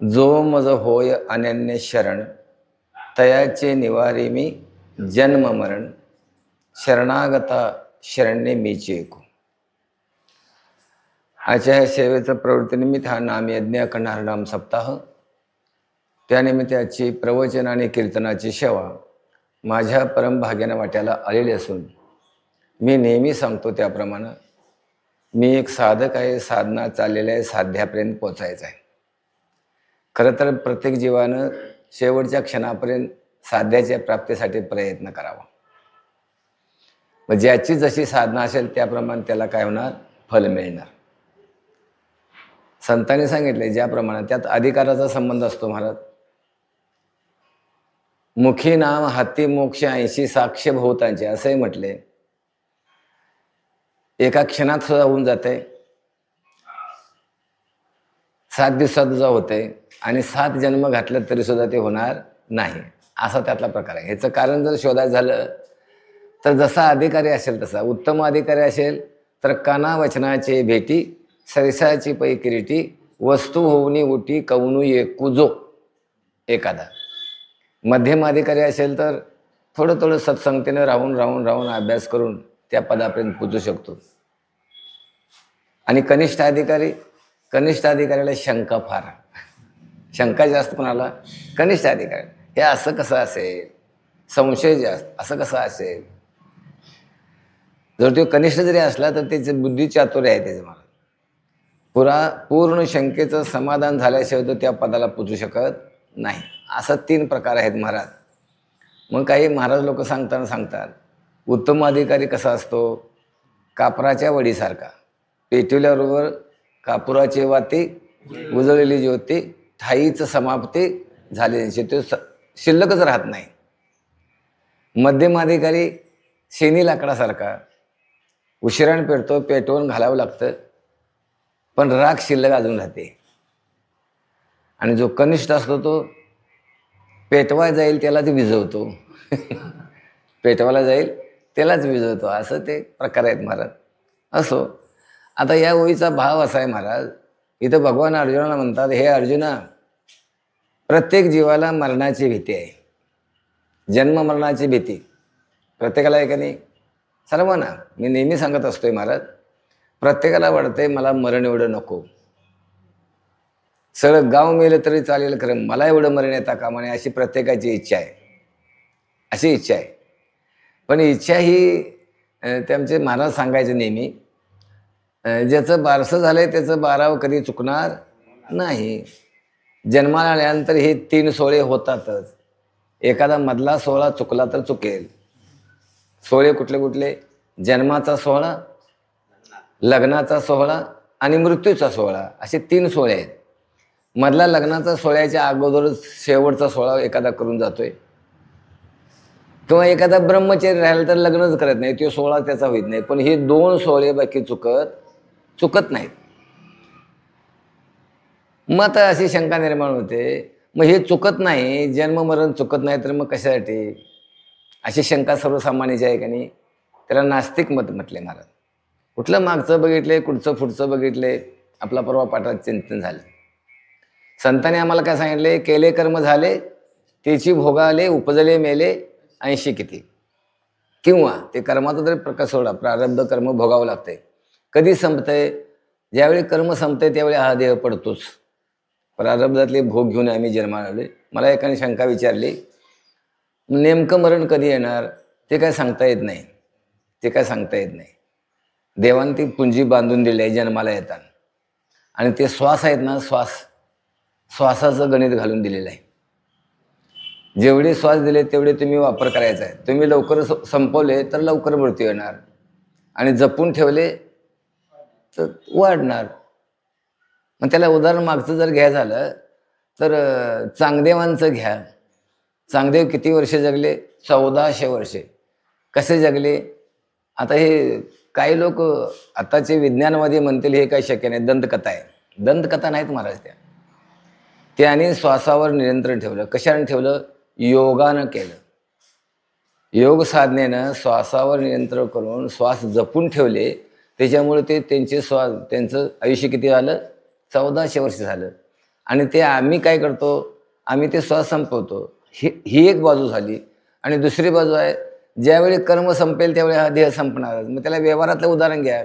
जो मज होय अनन्य शरण, तयाचे निवारी मी जन्म मरण, शरणागता शरण्ये मीच ऐकू. आजच्या ह्या सेवेचं प्रवृत्तीनिमित्त हा नामयज्ञ अखंड हरिनाम सप्ताह, त्यानिमित्त आजची प्रवचन आणि कीर्तनाची सेवा माझ्या परमभाग्यानं वाट्याला आलेली असून मी नेहमी सांगतो त्याप्रमाणे मी एक साधक आहे, साधना चाललेला आहे, साध्यापर्यंत पोचायचं आहे. खरं तर प्रत्येक जीवानं शेवटच्या क्षणापर्यंत साध्याच्या प्राप्तीसाठी प्रयत्न करावा. मग ज्याची जशी साधना असेल त्याप्रमाणे त्याला काय होणार, फल मिळणार. संतांनी सांगितले ज्याप्रमाणे त्यात अधिकाराचा संबंध असतो. महाराज मुखी नाम हाती मोक्ष 80 साक्ष भूतांचे असंही म्हटले. एका क्षणात सुद्धा होऊन जाते, 7 दिवसात सुद्धा होते आणि 7 जन्म घातलं तरी सुद्धा ते होणार नाही, असा त्यातला प्रकार आहे. ह्याचं कारण जर शोधायचं झालं तर जसा अधिकारी असेल तसा, उत्तम अधिकारी असेल तर काना वचनाचे भेटी, सरिसाची पै किरीटी, वस्तू होऊनी उटी कवनू एकूजो एखादा. मध्यम अधिकारी असेल तर थोडं थोडं सत्संगतेनं राहून अभ्यास करून त्या पदापर्यंत पोचू शकतो. आणि कनिष्ठ अधिकाऱ्याला शंका फार, शंका जास्त कोणाला, कनिष्ठ अधिकारी. हे असं कसं असेल, संशय जास्त, असं कसं असेल. जर तो कनिष्ठ जरी असला तर त्याची बुद्धी चातुर्य आहे त्याचे. मला पूर्ण शंकेचं समाधान झाल्याशिवाय तो त्या पदाला पोचू शकत नाही. असं 3 प्रकार आहेत महाराज. मग काही महाराज लोक सांगतात उत्तम अधिकारी कसा असतो, कापराच्या वडीसारखा, पेटवल्याबरोबर कापुराची वाती उजळलेली ज्योती, ठाईच समाप्ती झाली, तो शिल्लकच राहत नाही. मध्यम अधिकारी शेणी लाकडासारखा, उशिराण पेटतो, पेटवून घालावं लागतं पण राख शिल्लक अजून राहते. आणि जो कनिष्ठ असतो तो पेटवाय जाईल त्यालाच विझवतो पेटवायला जाईल त्यालाच विझवतो. असं ते प्रकार आहेत महाराज. असो, आता या ओळीचा भाव असा आहे महाराज, इथं भगवान अर्जुनाला म्हणतात, हे अर्जुना, प्रत्येक जीवाला मरणाची भीती आहे, जन्म मरणाची भीती प्रत्येकाला आहे का नाही, सर्वांना. मी नेहमी सांगत असतोय महाराज, प्रत्येकाला वाटतंय मला मरण एवढं नको, सगळं गाव मेलं तरी चालेल, खरं मला एवढं मरण येता कामा नये, अशी प्रत्येकाची इच्छा आहे, अशी इच्छा आहे. पण इच्छा ही त्यांचे महाराज सांगायचे नेहमी, ज्याचं बारसं झालंय त्याचं 12वं कधी चुकणार नाही. जन्माला आल्यानंतर हे 3 सोहळे होतातच. एखादा मधला सोहळा चुकला तर चुकेल. सोहळे कुठले कुठले, जन्माचा सोहळा, लग्नाचा सोहळा आणि मृत्यूचा सोहळा, असे 3 सोहळे आहेत. मधला लग्नाचा सोहळ्याच्या अगोदरच शेवटचा सोहळा एखादा करून जातोय, किंवा एखादा ब्रह्मचर्य राहिला तर लग्नच करत नाही, तो सोहळा त्याचा होत नाही. पण हे 2 सोहळे बाकी चुकत नाहीत. मग आता अशी शंका निर्माण होते, मग हे चुकत नाही, जन्म मरण चुकत नाही, तर मग कशासाठी, अशी शंका सर्वसामान्याची आहे का नाही. त्याला नास्तिक मत म्हटले महाराज. कुठलं मागचं बघितले, कुठचं पुढचं बघितले, आपला परवा पाठात चिंतन झालं. संतांनी आम्हाला काय सांगितले, केले कर्म झाले त्याची भोगाले, उपजले मेले 80 किती. किंवा ते कर्माचा तरी प्रकार सोडा, प्रारब्ध कर्म भोगावं लागतंय. कधी संपतंय, ज्यावेळी कर्म संपतंय त्यावेळी हा देह पडतोच. प्रारब्धातले भोग घेऊन आम्ही जन्माला आलोय. मला एकाने शंका विचारली, नेमकं मरण कधी येणार, ते काय सांगता येत नाही, ते काय सांगता येत नाही. देवाने ती पुंजी बांधून दिली आहे जन्माला येताना, आणि ते श्वास आहेत ना, श्वासाचं गणित घालून दिलेलं आहे. जेवढे श्वास दिले तेवढे तुम्ही वापर करायचा आहे. तुम्ही लवकर संपवले तर लवकर मृत्यू येणार, आणि जपून ठेवले तर वाढणार. मग त्याला उदाहरण मागचं जर घ्यायचं झालं तर चांगदेवांचं घ्या. चांगदेव किती वर्षे जगले, 1400 वर्षे. कसे जगले, आता हे काही लोक आताचे विज्ञानवादी म्हणतील हे काही शक्य नाही, दंतकथा आहे. दंतकथा नाहीत महाराज त्या. त्याने श्वासावर नियंत्रण ठेवलं. कशाने ठेवलं, योगानं केलं. योग साधनेनं श्वासावर नियंत्रण करून श्वास जपून ठेवले, त्याच्यामुळे ते त्यांचं आयुष्य किती झालं, 1400 वर्ष झालं. आणि ते आम्ही काय करतो, आम्ही ते संपवतो. ही एक बाजू झाली. आणि दुसरी बाजू आहे, ज्यावेळी कर्म संपेल त्यावेळी हा देह संपणार. मग त्याला व्यवहारातलं उदाहरण घ्या.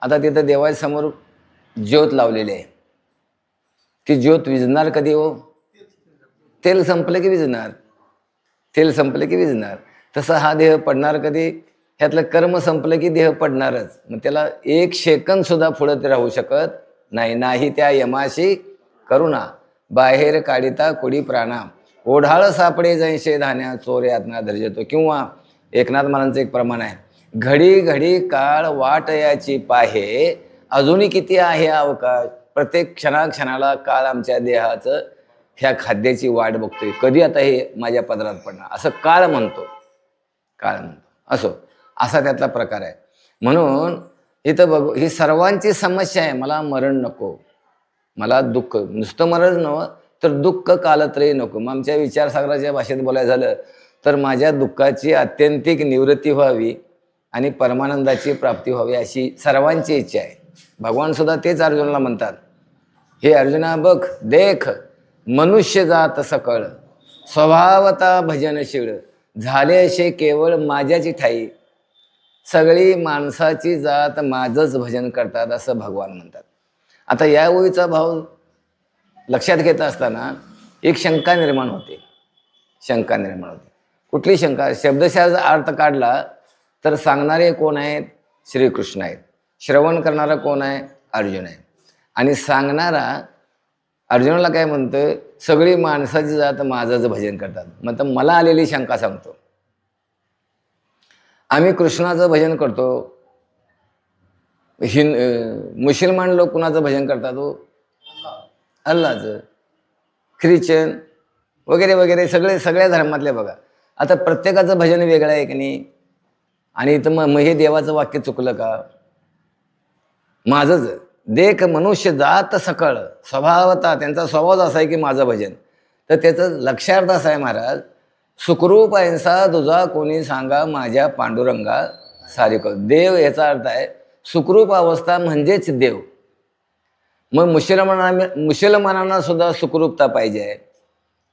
आता तिथं देवासमोर ज्योत लावलेली आहे. ती ज्योत विझणार कधी हो? तेल संपलं की विझणार. तेल संपलं की विझणार. तसं हा देह पडणार कधी? ह्यातलं कर्म संपलं की देह पडणारच. मग त्याला एक सेकंद सुद्धा पुढं ते राहू शकत नाही. नाही त्या यमाशी करुणा, बाहेर काढिता कुडी प्राणा, ओढाळ सापडे जैसे धान्या, चोर यातना धर्जतो. किंवा एकनाथ महाराजांचं एक प्रमाण आहे, घडी घडी काळ वाट याची पाहे, अजूनही किती आहे अवकाश. प्रत्येक क्षणाक्षणाला काळ आमच्या देहाचं ह्या खाद्याची वाट बघतोय, कधी आता हे माझ्या पदरात पडणार, असं काळ म्हणतो. काळ म्हणतो असो, असा त्यातला प्रकार आहे. म्हणून इथं बघू, ही सर्वांची समस्या आहे. मला मरण नको, मला दुःख, नुसतं मरण नव्हतं तर दुःख कालत्रयी नको. मग आमच्या विचारसागराच्या भाषेत बोलायचं झालं तर माझ्या दुःखाची आत्यंतिक निवृत्ती व्हावी आणि परमानंदाची प्राप्ती व्हावी अशी सर्वांची इच्छा आहे. भगवान सुद्धा तेच अर्जुनाला म्हणतात, हे अर्जुना बघ, देख मनुष्य जात सकळ, स्वभावता भजनशीळ, झाले असे केवळ माझ्याची ठाई, सगळी माणसाची जात माझंच भजन करतात असं भगवान म्हणतात. आता या ओळीचा भाव लक्षात घेत असताना एक शंका निर्माण होते. शंका निर्माण होते. कुठली शंका? शब्दशः अर्थ काढला तर सांगणारे कोण आहेत? श्रीकृष्ण आहेत. श्रवण करणारा कोण आहे? अर्जुन आहे. आणि सांगणारा अर्जुनाला काय म्हणतोय? सगळी माणसाची जात माझंच भजन करतात. मग मला आलेली शंका सांगतो. आम्ही कृष्णाचं भजन करतो, मुसलमान लोक कुणाचं भजन करतात हो? अल्लाचं. ख्रिश्चन वगैरे वगैरे सगळ्या धर्मातले बघा. आता प्रत्येकाचं भजन वेगळं आहे की नाही? आणि इथं मग हे देवाचं वाक्य चुकलं का? माझंच देख मनुष्य जात सकळ, स्वभावता, त्यांचा स्वभाव असा आहे की माझं भजन. तर त्याचं लक्षार्थ असा आहे महाराज, सुखरूप अहिंसा तुझा कोणी सांगा, माझ्या पांडुरंगा सारी कर. देव याचा अर्थ आहे सुखरूप अवस्था म्हणजेच देव. मग मुसलमानांना सुद्धा सुखरूपता पाहिजे आहे,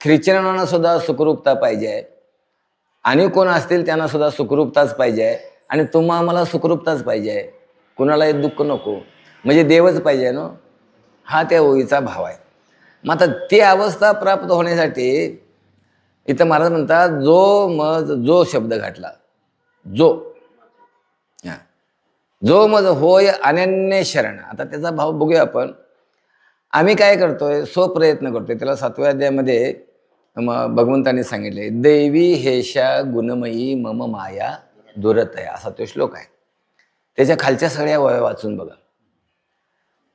ख्रिश्चनांना सुद्धा सुखरूपता पाहिजे आहे, आणि कोण असतील त्यांना सुद्धा सुखरूपताच पाहिजे आहे. आणि आम्हाला सुखरूपताच पाहिजे आहे, कुणालाही दुःख नको, म्हणजे देवच पाहिजे ना. हा त्या ओळीचा भाव आहे. मग आता ती अवस्था प्राप्त होण्यासाठी इथं महाराज म्हणतात, जो शब्द घातला, जो मज होय अनन्य शरण. आता त्याचा भाव बघूया आपण. आम्ही काय करतोय? स्वप्रयत्न करतोय. त्याला 7व्या अध्यायामध्ये भगवंतांनी सांगितले, दैवी हेशा गुणमयी मम माया दुरतया, असा तो श्लोक आहे. त्याच्या खालच्या सगळ्या वया वाचून बघा.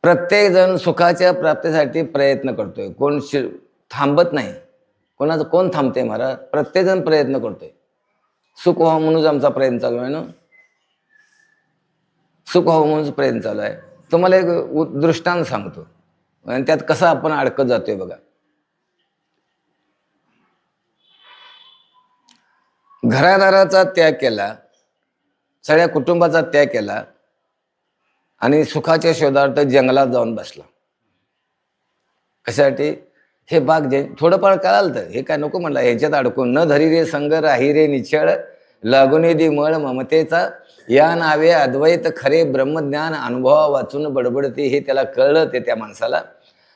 प्रत्येक जण सुखाच्या प्राप्तीसाठी प्रयत्न करतोय, कोण थांबत नाही. कोण थांबते महाराज? प्रत्येक जण प्रयत्न करतोय. सुख व्हावं म्हणून आमचा प्रयत्न चालू आहे ना. सुख व्हावं म्हणून प्रयत्न चालू आहे. तुम्हाला एक दृष्टांत सांगतो आणि त्यात कसं आपण अडकत जातोय बघा. घरादाराचा त्याग केला, सगळ्या कुटुंबाचा त्याग केला आणि सुखाच्या शोधार्थ जंगलात जाऊन बसला. कशासाठी? हे बाग थोडंफार कळालं तर हे काय नको म्हणलं, ह्याच्यात अडकून न धरी रे संग, राही रे निश्चळ, लागुने दि मळ ममतेचा, या नावे अद्वैत खरे ब्रह्मज्ञान, अनुभवा वाचून बडबडते. हे त्याला कळलं, ते त्या माणसाला.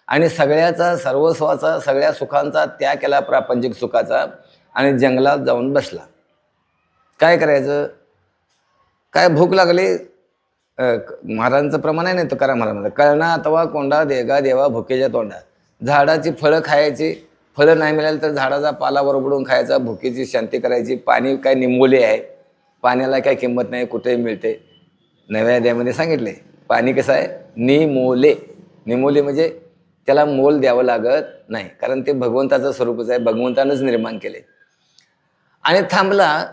आणि सगळ्याचा, सर्वस्वाचा, सगळ्या सुखांचा त्याग केला, प्रापंचिक सुखाचा, आणि जंगलात जाऊन बसला. काय करायचं? काय भूक लागली? महाराजांचं प्रमाण आहे नाही, तुकाराम महाराज म्हणतात, कळणा अथवा कोंडा देगा देवा भुकेच्या तोंडा. झाडाची फळं खायची, फळं नाही मिळाली तर झाडाचा पाला वरबडून खायचा, भुकेची शांती करायची. पाणी काय निमोले आहे, पाण्याला काय किंमत नाही, कुठेही मिळते. नव्या अध्यायामध्ये सांगितले पाणी कसं आहे? निमोले. निमोले म्हणजे त्याला मोल द्यावं लागत नाही, कारण ते भगवंताचं स्वरूपच आहे, भगवंतानंच निर्माण केले. आणि थांबला.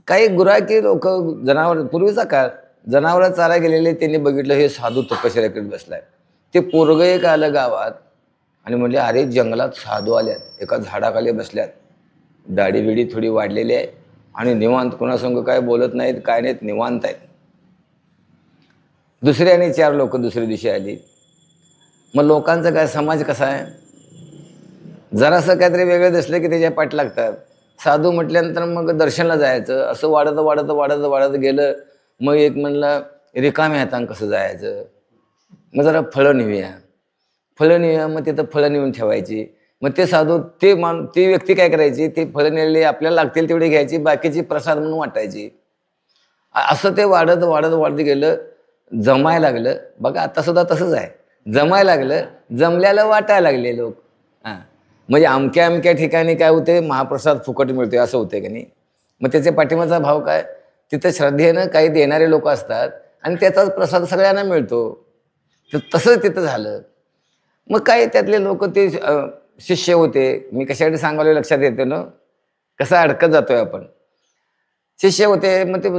काही गुराखी लोक, जनावर, पूर्वीचा काळ जनावर चारा गेलेले, त्यांनी बघितलं हे साधू तपश्चर्या करीत बसलाय. ते पोरग एक आलं गावात आणि म्हणले, अरे जंगलात साधू आल्यात, एका झाडाखाली बसल्यात, दाढी बिडी थोडी वाढलेली आहे आणि निवांत, कोणासंग काय बोलत नाहीत, काय नाहीत, निवांत आहेत. दुसरी आणि 4 लोक दुसऱ्या दिवशी आली. मग लोकांचा काय समाज कसा आहे? जरासं काहीतरी वेगळं दिसलं की त्याच्या पाठ लागतात. साधू म्हटल्यानंतर मग दर्शनला जायचं. असं वाढत वाढत वाढत वाढत गेलं. मग एक म्हणलं रिकाम्या हातानं कसं जायचं, मग जरा फळं नेऊया. फळं नेऊया, मग तिथं फळं नेऊन ठेवायची. मग ते साधू ती व्यक्ती काय करायची, ती फळं नेलेली आपल्याला लागतील तेवढी घ्यायची, बाकीची प्रसाद म्हणून वाटायची. असं ते वाढत वाढत वाढत गेलं. जमायला लागलं. बघा आता सुद्धा तसंच आहे. जमायला लागलं, जमल्याला वाटायला लागले लोक. हां, म्हणजे अमक्या अमक्या ठिकाणी काय होते, महाप्रसाद फुकट मिळतोय असं होतंय की नाही. मग त्याच्या पाठीमागचा भाव काय, तिथं श्रद्धेनं काही देणारे लोक असतात आणि त्याचाच प्रसाद सगळ्यांना मिळतो. तर तसंच तिथं झालं. मग काय त्यातले लोक ते शिष्य होते. मी कशासाठी सांगायला लक्षात येते ना, कसं अडकत जातोय आपण. शिष्य होते. मग ते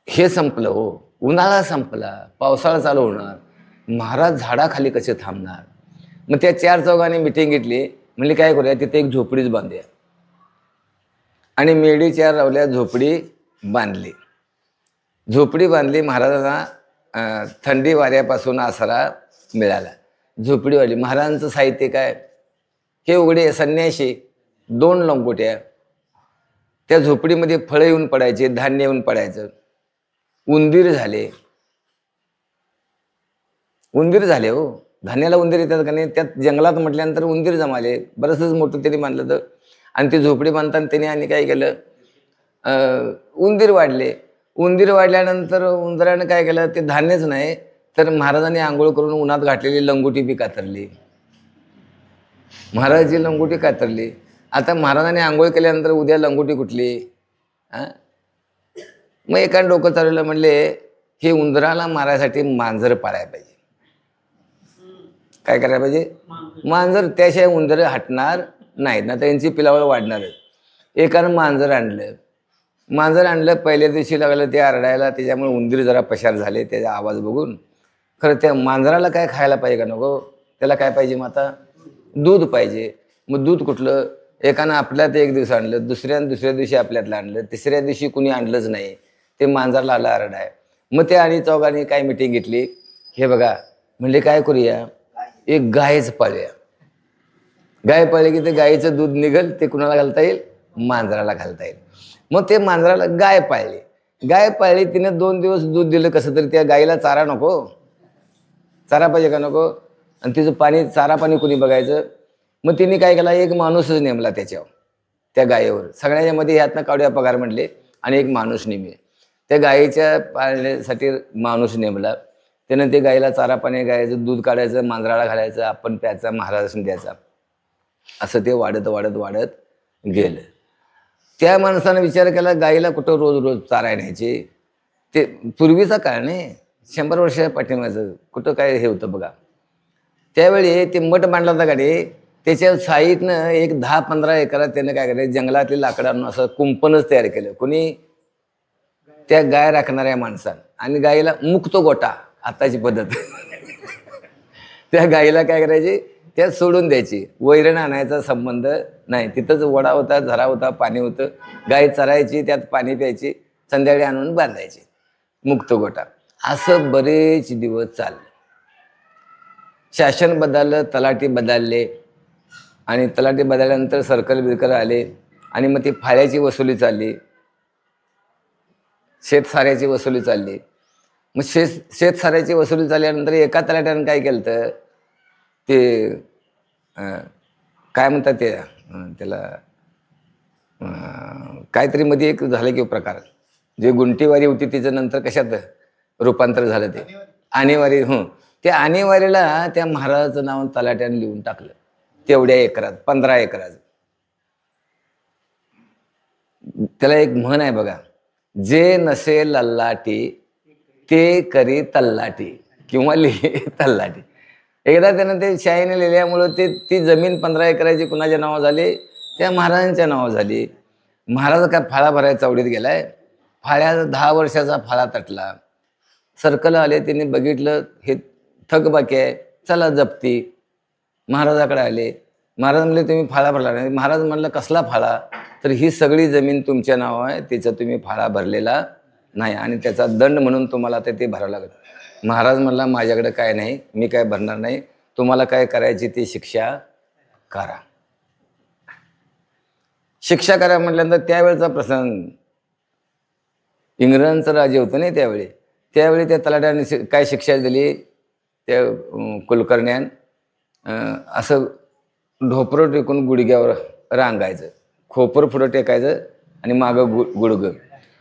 हे संपलं हो, उन्हाळा संपला, पावसाळा चालू होणार, महाराज झाडाखाली कसे थांबणार. मग त्या 4 चौघांनी मिटिंग घेतली. म्हणली काय करूया, तिथे एक झोपडीच बांधूया. आणि मेडी 4 रावल्या, झोपडी बांधली. झोपडी बांधली. महाराजांना थंडी वाऱ्यापासून आसरा मिळाला. झोपडी वाढली. महाराजांचं साहित्य काय, हे उघडे संन्याशी 2 लंगोट्या. त्या झोपडीमध्ये फळं येऊन पडायचे, धान्य येऊन पडायचं. उंदीर झाले. उंदीर झाले हो, धान्याला उंदीर येतात का नाही. त्यात जंगलात म्हटल्यानंतर उंदीर जमाले. बरंचच मोठं त्यांनी मानलं तर. आणि ती झोपडी बांधताना त्यांनी आणि काय केलं, उंदीर वाढले. उंदीर वाढल्यानंतर उंदरानं काय केलं, ते धान्यच नाही तर महाराजांनी आंघोळ करून उन्हात घातलेली लंगोटी बी कातरली. महाराजांची लंगोटी कातरली. आता महाराजांनी आंघोळ केल्यानंतर उद्या लंगोटी कुठली. मग एकाने डोकं चालवलं. म्हणले हे उंदराला मारायसाठी मांजर पाळायला पाहिजे. काय करायला पाहिजे, मांजर. त्याशिवाय उंदर हटणार नाहीत ना, त्यांची पिलावळ वाढणारच. एकानं मांजर आणलं. मांजर आणलं, पहिल्या दिवशी लागलं ते आरडायला. त्याच्यामुळे उंदीर जरा पशार झाले त्याचा आवाज बघून. खरं त्या मांजराला काय खायला पाहिजे का नको, त्याला काय पाहिजे, मग आता दूध पाहिजे. मग दूध कुठलं, एकानं आपल्यात एक दिवस आणलं, दुसऱ्या दिवशी आपल्यातलं आणलं, तिसऱ्या दिवशी कुणी आणलंच नाही. ते मांजराला आलं आरडाय. मग ते आणि चौघांनी काय मिटिंग घेतली, हे बघा म्हणले काय करूया, एक गायच पाळूया. गाय पाळली की ते गायीचं दूध निघल, ते कुणाला घालता येईल, मांजराला घालता येईल. मग ते मांजराला गाय पाळली. गाय पाळली, तिने 2 दिवस दूध दिलं कसं तरी. त्या गायीला चारा नको, चारा पाहिजे का नको. आणि तिचं पाणी, चारा पाणी कुणी बघायचं. मग तिने काय केला, एक माणूसच नेमला त्याच्यावर, त्या गायीवर. सगळ्याच्या मध्ये ह्यातनं काढूया पगार म्हटले. आणि एक माणूस नेमले. त्या गायीच्या पाळण्यासाठी माणूस नेमला. त्यानं ते गायीला चारा पाणी, गायीचं दूध काढायचं, मांजराला घालायचं, आपण प्यायचा, महाराजांना द्यायचा. असं ते वाढत वाढत वाढत गेलं. त्या माणसानं विचार केला, गायीला कुठं रोज रोज चारा न्यायचे. ते पूर्वीचा काळ नाही, 100 वर्षाच्या पाठीमागचं कुठं काय हे होतं बघा. त्यावेळी ते मठ मांडला होता गाडी. त्याच्या साईतनं एक 10-15 एकरात त्यानं काय करायचं, जंगलातली लाकडांना असं कुंपणच तयार केलं. कुणी, त्या गाय राखणाऱ्या माणसानं. आणि गायीला मुक्त गोटा, आताची पद्धत. त्या गायीला काय करायची, त्यात सोडून द्यायची. वैरण आणायचा संबंध नाही. तिथंच वडा होता, झरा होता, पाणी होतं. गाय चरायची, त्यात पाणी प्यायची, संध्याकाळी आणून बांधायची. मुक्त गोटा. असं बरेच दिवस चाललं. शासन बदललं, तलाठी बदलले. आणि तलाठी बदलल्यानंतर सर्कल बिरकल आले. आणि मग ती फाळ्याची वसुली चालली, शेतसाऱ्याची वसुली चालली. मग शेतसाऱ्याची वसुली चालल्यानंतर एका तलाट्यानं काय केलं तर, ते काय म्हणतात ते, त्याला काहीतरी मध्ये एक झालं की प्रकार, जे गुंटीवारी होती तिचं नंतर कशात रूपांतर झालं, ते आणेवारी. त्या आणेवारीला त्या महाराजाचं नाव तलाट्यानं लिहून टाकलं. तेवढ्या एकरात, 15 एकरात. त्याला एक म्हण आहे बघा, जे नसे लल्लाटी ते करी तल्लाटी, किंवा लिहि तल्लाटी. एकदा त्यानं ते शाहीने लिहिल्यामुळं ती जमीन 15 एकराची कुणाच्या नावावर झाली, त्या महाराजांच्या नावावर झाली. महाराज काय फाळा भरायला चावडीत गेलाय. फाळ्याचा 10 वर्षाचा फाळा तटला. सर्कल आले, त्यांनी बघितलं हे थकबाकी आहे, चला जप्ती. महाराजाकडे आले. महाराज म्हणले तुम्ही फाळा भरला नाही. महाराज म्हणलं कसला फाळा, तर ही सगळी जमीन तुमच्या नावावर आहे, तिचा तुम्ही फाळा भरलेला नाही आणि त्याचा दंड म्हणून तुम्हाला ते भरावं लागत. महाराज म्हणला माझ्याकडे काय नाही, मी काय भरणार नाही, तुम्हाला काय करायची ती शिक्षा करा. शिक्षा करा म्हटल्यानंतर त्यावेळेचा प्रसंग, इंग्रजांचं राज्य होतं नाही त्यावेळी त्या तलाट्याने काय शिक्षा दिली, त्या कुलकर्ण्यान असं ढोपरं टेकून गुडघ्यावर रांगायचं, खोपरं पुढं टेकायचं आणि मागं गुडघं,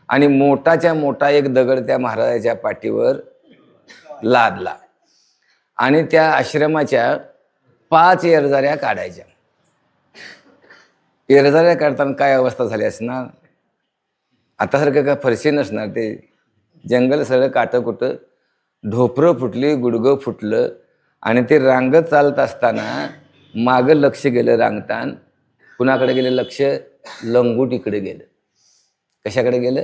आणि मोठाच्या मोठा एक दगड त्या महाराजाच्या पाठीवर लादला आणि त्या आश्रमाच्या 5 येरझाऱ्या काढायच्या. येरझाऱ्या काढताना काय अवस्था झाली असणार, आतासारखं काय फरशी नसणार, ते जंगल सगळं काटं-कुटं, ढोपरं फुटली, गुडघं फुटलं, आणि ते रांगत चालत असताना मागं लक्ष गेलं रांगतान. कुणाकडे गेलं लक्ष? लंगोटीकडे गेलं. कशाकडे गेलं?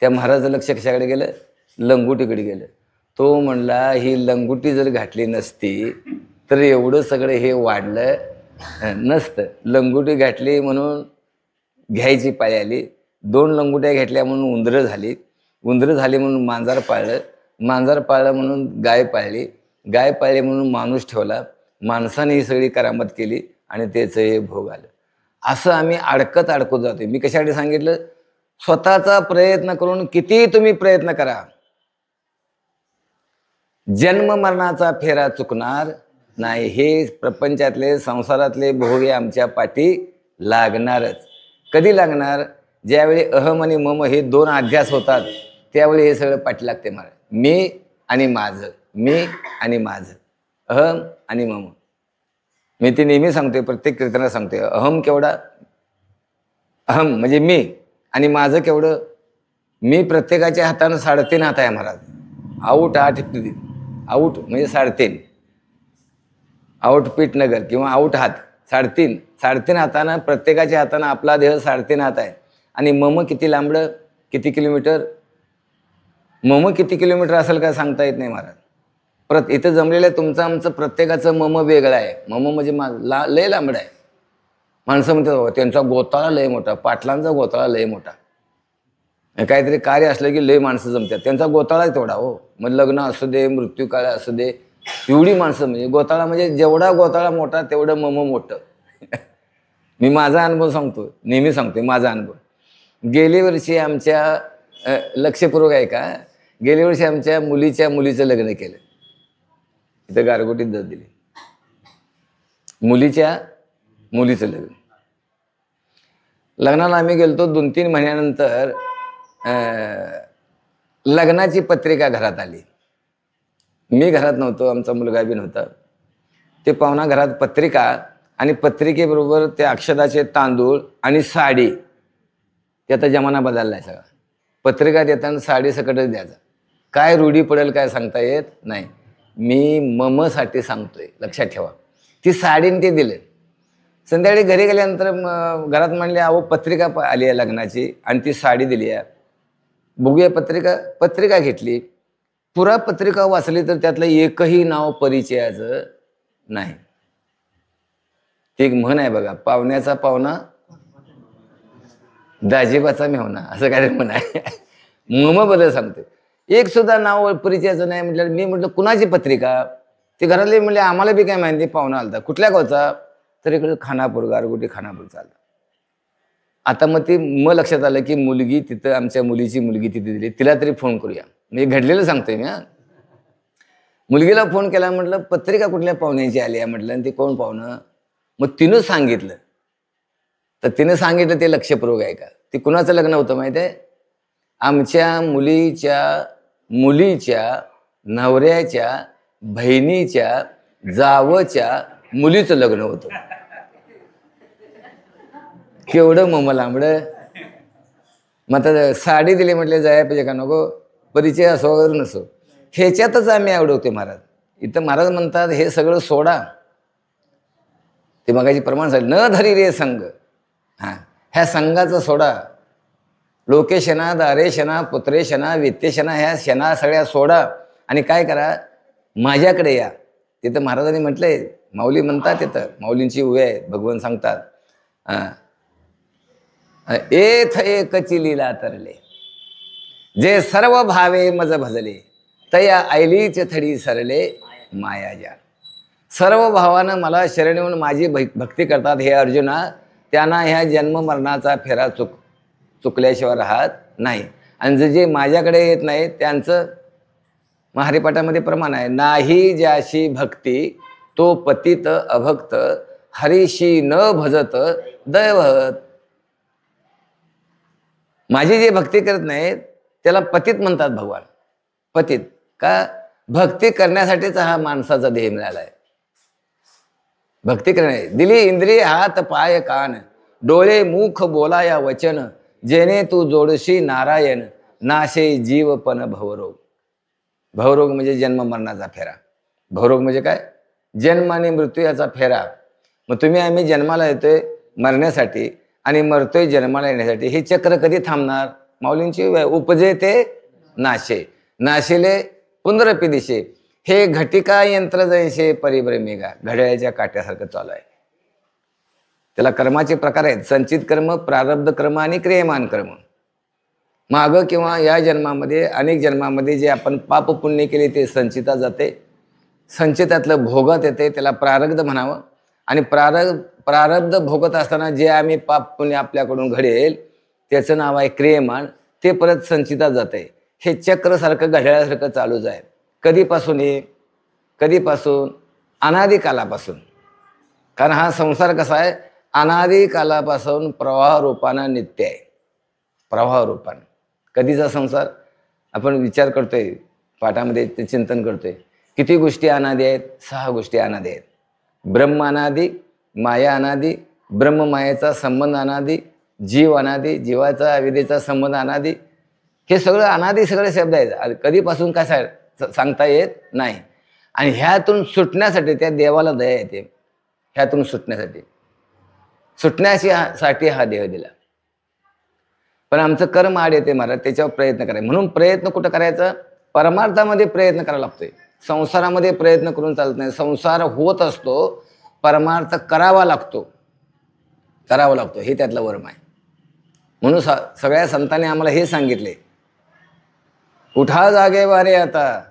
त्या महाराजाचं लक्ष कशाकडे गेलं? लंगोटीकडे गेलं. तो म्हणला ही लंगोटी जर घातली नसती तर एवढं सगळं हे वाढलं नसतं. लंगोटी घातली म्हणून घ्यायची पाळी आली, 2 लंगोट्या घेतल्या म्हणून उंदरं झाली म्हणून मांजर पाळलं म्हणून गाय पाळली म्हणून माणूस ठेवला, माणसाने ही सगळी करामत केली आणि त्याचं हे भोग आलं. असं आम्ही अडकत जातोय. मी कशासाठी सांगितलं? स्वतःचा प्रयत्न करून कितीही तुम्ही प्रयत्न करा, जन्म मरणाचा फेरा चुकणार नाही. हे प्रपंचातले संसारातले भोग आमच्या पाठी लागणारच. कधी लागणार? ज्यावेळी अहम आणि मम हे 2 अध्यास होतात त्यावेळी हे सगळं पाठी लागते. मला मी आणि माझं, अहम आणि मम. मी ते नेहमी सांगतोय, प्रत्येक कीर्तनात सांगतोय. अहम केवढा? अहम म्हणजे मी, आणि माझं केवढं? मी प्रत्येकाच्या हातानं 3.5 हात आहे महाराज. आऊट 8 आऊट म्हणजे 3.5, आऊट पीठ नगर किंवा आऊट हात 3.5 हातानं, प्रत्येकाच्या हातानं आपला देह 3.5 हात आहे. आणि मम किती लांबडं, किती किलोमीटर? मम किती किलोमीटर असेल काय सांगता येत नाही महाराज. इथं जमलेलं आहे तुमचं आमचं प्रत्येकाचं मम वेगळं आहे. मम म्हणजे लय लांबडं आहे. माणसं म्हणतात त्यांचा गोताळा लय मोठा, पाटलांचा गोताळा लय मोठा. काहीतरी कार्य असलं की लय माणसं जमतात, त्यांचा गोताळा तेवढा. हो, मग लग्न असू दे, मृत्यू काळ असू दे, एवढी माणसं. म्हणजे गोताळा म्हणजे जेवढा गोताळा मोठा तेवढं मम मोठं. मी माझा अनुभव सांगतो, नेहमी सांगतोय माझा अनुभव. गेल्या वर्षी आमच्या लक्षपूर्वक आहे का, गेल्या वर्षी आमच्या मुलीचं लग्न केलं. इथं गारगोटीत दर दिली. मुलीचं लग्नाला आम्ही गेलतो. 2-3 महिन्यानंतर लग्नाची पत्रिका घरात आली. मी घरात नव्हतो, आमचा मुलगा बी नव्हता. ते पाहुणा घरात पत्रिका, आणि पत्रिकेबरोबर ते अक्षदाचे तांदूळ आणि साडी. त्याचा जमाना बदललाय सगळा. पत्रिका देताना साडी सकटच द्यायचा. काय रूढी पडेल काय सांगता येत नाही. मी ममसाठी सांगतोय, लक्षात ठेवा. ती साडीने ते दिले. संध्याकाळी घरी गेल्यानंतर घरात म्हणले अहो पत्रिका आली आहे लग्नाची आणि ती साडी दिली आहे, बघूया पत्रिका घेतली. पुरा पत्रिका वाचली तर त्यातलं एकही नाव परिचयाचं नाही. ती एक म्हण आहे बघा, पाहुण्याचा पाहुणा दाजिबाचा मेहुणा, असं काय म्हण आहे. मम बद्दल सांगते, एक सुद्धा नाव परिचयाचं नाही. म्हटलं मी म्हटलं कुणाची पत्रिका? ते घरातले म्हणले आम्हाला बी काय माहिती, पाहुणा आलता. कुठल्या गावचा? तर इकडे खानापूर, गारगोटी खानापूर चालला. आता मग ते लक्षात आलं की मुलगी तिथं, आमच्या मुलीची मुलगी तिथे दिली, तिला तरी फोन करूया. म्हणजे घडलेलं सांगतोय मी. मुलगीला फोन केला, म्हटलं पत्रिका कुठल्या पाहुण्याची आली आहे म्हटलं, आणि ते कोण पाहुणं? मग तिनं सांगितलं. तर तिनं सांगितलं ते लक्षपूर्वक आहे का. ते कुणाचं लग्न होतं माहिती आहे? आमच्या मुलीच्या नवऱ्याच्या बहिणीच्या जावच्या मुलीचं लग्न होतं. केवढं मम लांबडं. मग आता साडी दिली म्हटले जाया पाहिजे का नको, परिचय असो वगैरे नसो, ह्याच्यातच आम्ही अडवते महाराज. इथं महाराज म्हणतात हे सगळं सोडा. ते मगाची प्रमाण झालं, न धरी रे संघ. ह्या संघाचं सोडा. लोकेशना, दारेशना, पुत्रेशना, वित्तेशना, ह्या शना सगळ्या सोडा आणि काय करा, माझ्याकडे या. तिथं महाराजांनी म्हटलंय, माऊली म्हणतात तिथं, माऊलींची उभे आहे, भगवान सांगतात एथ एकची लीला तरले, जे सर्व भावे मज भजले, तया ऐलीच थडी सरले मायाजाल. सर्व भावानं मला शरण येऊन माझी भक्ती करतात हे अर्जुना, त्यांना ह्या जन्म मरणाचा फेरा चुकल्याशिवाय राहत नाही. आणि जे माझ्याकडे येत नाही त्यांचं महारिपाठामध्ये प्रमाण आहे, नाही ज्याशी भक्ती तो पतित अभक्त, हरीशी न भजत दैवत. माझी जे भक्ती करत नाहीत त्याला पतित म्हणतात भगवान. पतित का? भक्ती करण्यासाठीच हा माणसाचा देह मिळाला आहे. भक्ती करणे, दिली इंद्रिय हात पाय कान, डोळे मुख बोलाया वचन, जेणे तू जोडशी नारायण, नाशे जीवपण भवरोग. भवरोग म्हणजे जन्म मरणाचा फेरा. भवरोग म्हणजे काय? जन्म आणि मृत्यू याचा फेरा. मग तुम्ही आम्ही जन्माला येतोय मरण्यासाठी आणि मरतोय जन्माला येण्यासाठी. हे चक्र कधी थांबणार? माऊलींची उपजे ते नाशे, नाशिले पुनरपी दिशे, हे घटिका यंत्र जैसे परिभ्रमेगा. घड्याळ्याच्या काट्यासारखं चालू आहे. त्याला कर्माचे प्रकार आहेत, संचित कर्म, प्रारब्ध कर्म आणि क्रियमान कर्म. मागं किंवा या जन्मामध्ये अनेक जन्मामध्ये जे आपण पाप पुण्य केले ते संचिता जाते, संचितातलं भोगत येते, त्याला प्रारब्ध म्हणावं. आणि प्रारब्ध भोगत असताना जे आम्ही पाप पुण्य आपल्याकडून घडेल त्याचं नाव आहे क्रियमान, ते परत संचितात जाते. हे चक्र सारखं घड्याळासारखं चालूच आहे. कधीपासून? हे कधीपासून? अनादी कालापासून. कारण हा संसार कसा आहे, अनादी कालापासून प्रवाह रूपानं नित्य आहे. प्रवाह रूपानं. कधीचा संसार? आपण विचार करतोय, पाठामध्ये ते चिंतन करतोय. किती गोष्टी अनादी आहेत? 6 गोष्टी अनादी आहेत. ब्रह्म अनादी, माया अनादी, ब्रह्ममायेचा संबंध अनादी, जीव अनादी, जीवाचा अविद्येचा संबंध अनादी. हे सगळं अनादी सगळे शब्द आहेत. कधीपासून काय सांगता येत नाही. आणि ह्यातून सुटण्यासाठी त्या देवाला दया येते. ह्यातून सुटण्यासाठी हा देह दिला. पण आमचं कर्म आड येते महाराज, त्याच्यावर प्रयत्न करायचा. म्हणून प्रयत्न कुठं करायचा? परमार्थामध्ये प्रयत्न करायला लागतोय. संसारामध्ये प्रयत्न करून चालत नाही. संसार होत असतो, परमार्थ करावा लागतो. हे त्यातलं वर्म आहे. म्हणून सगळ्या संतांनी आम्हाला हे सांगितले, उठा जागे वारे आता,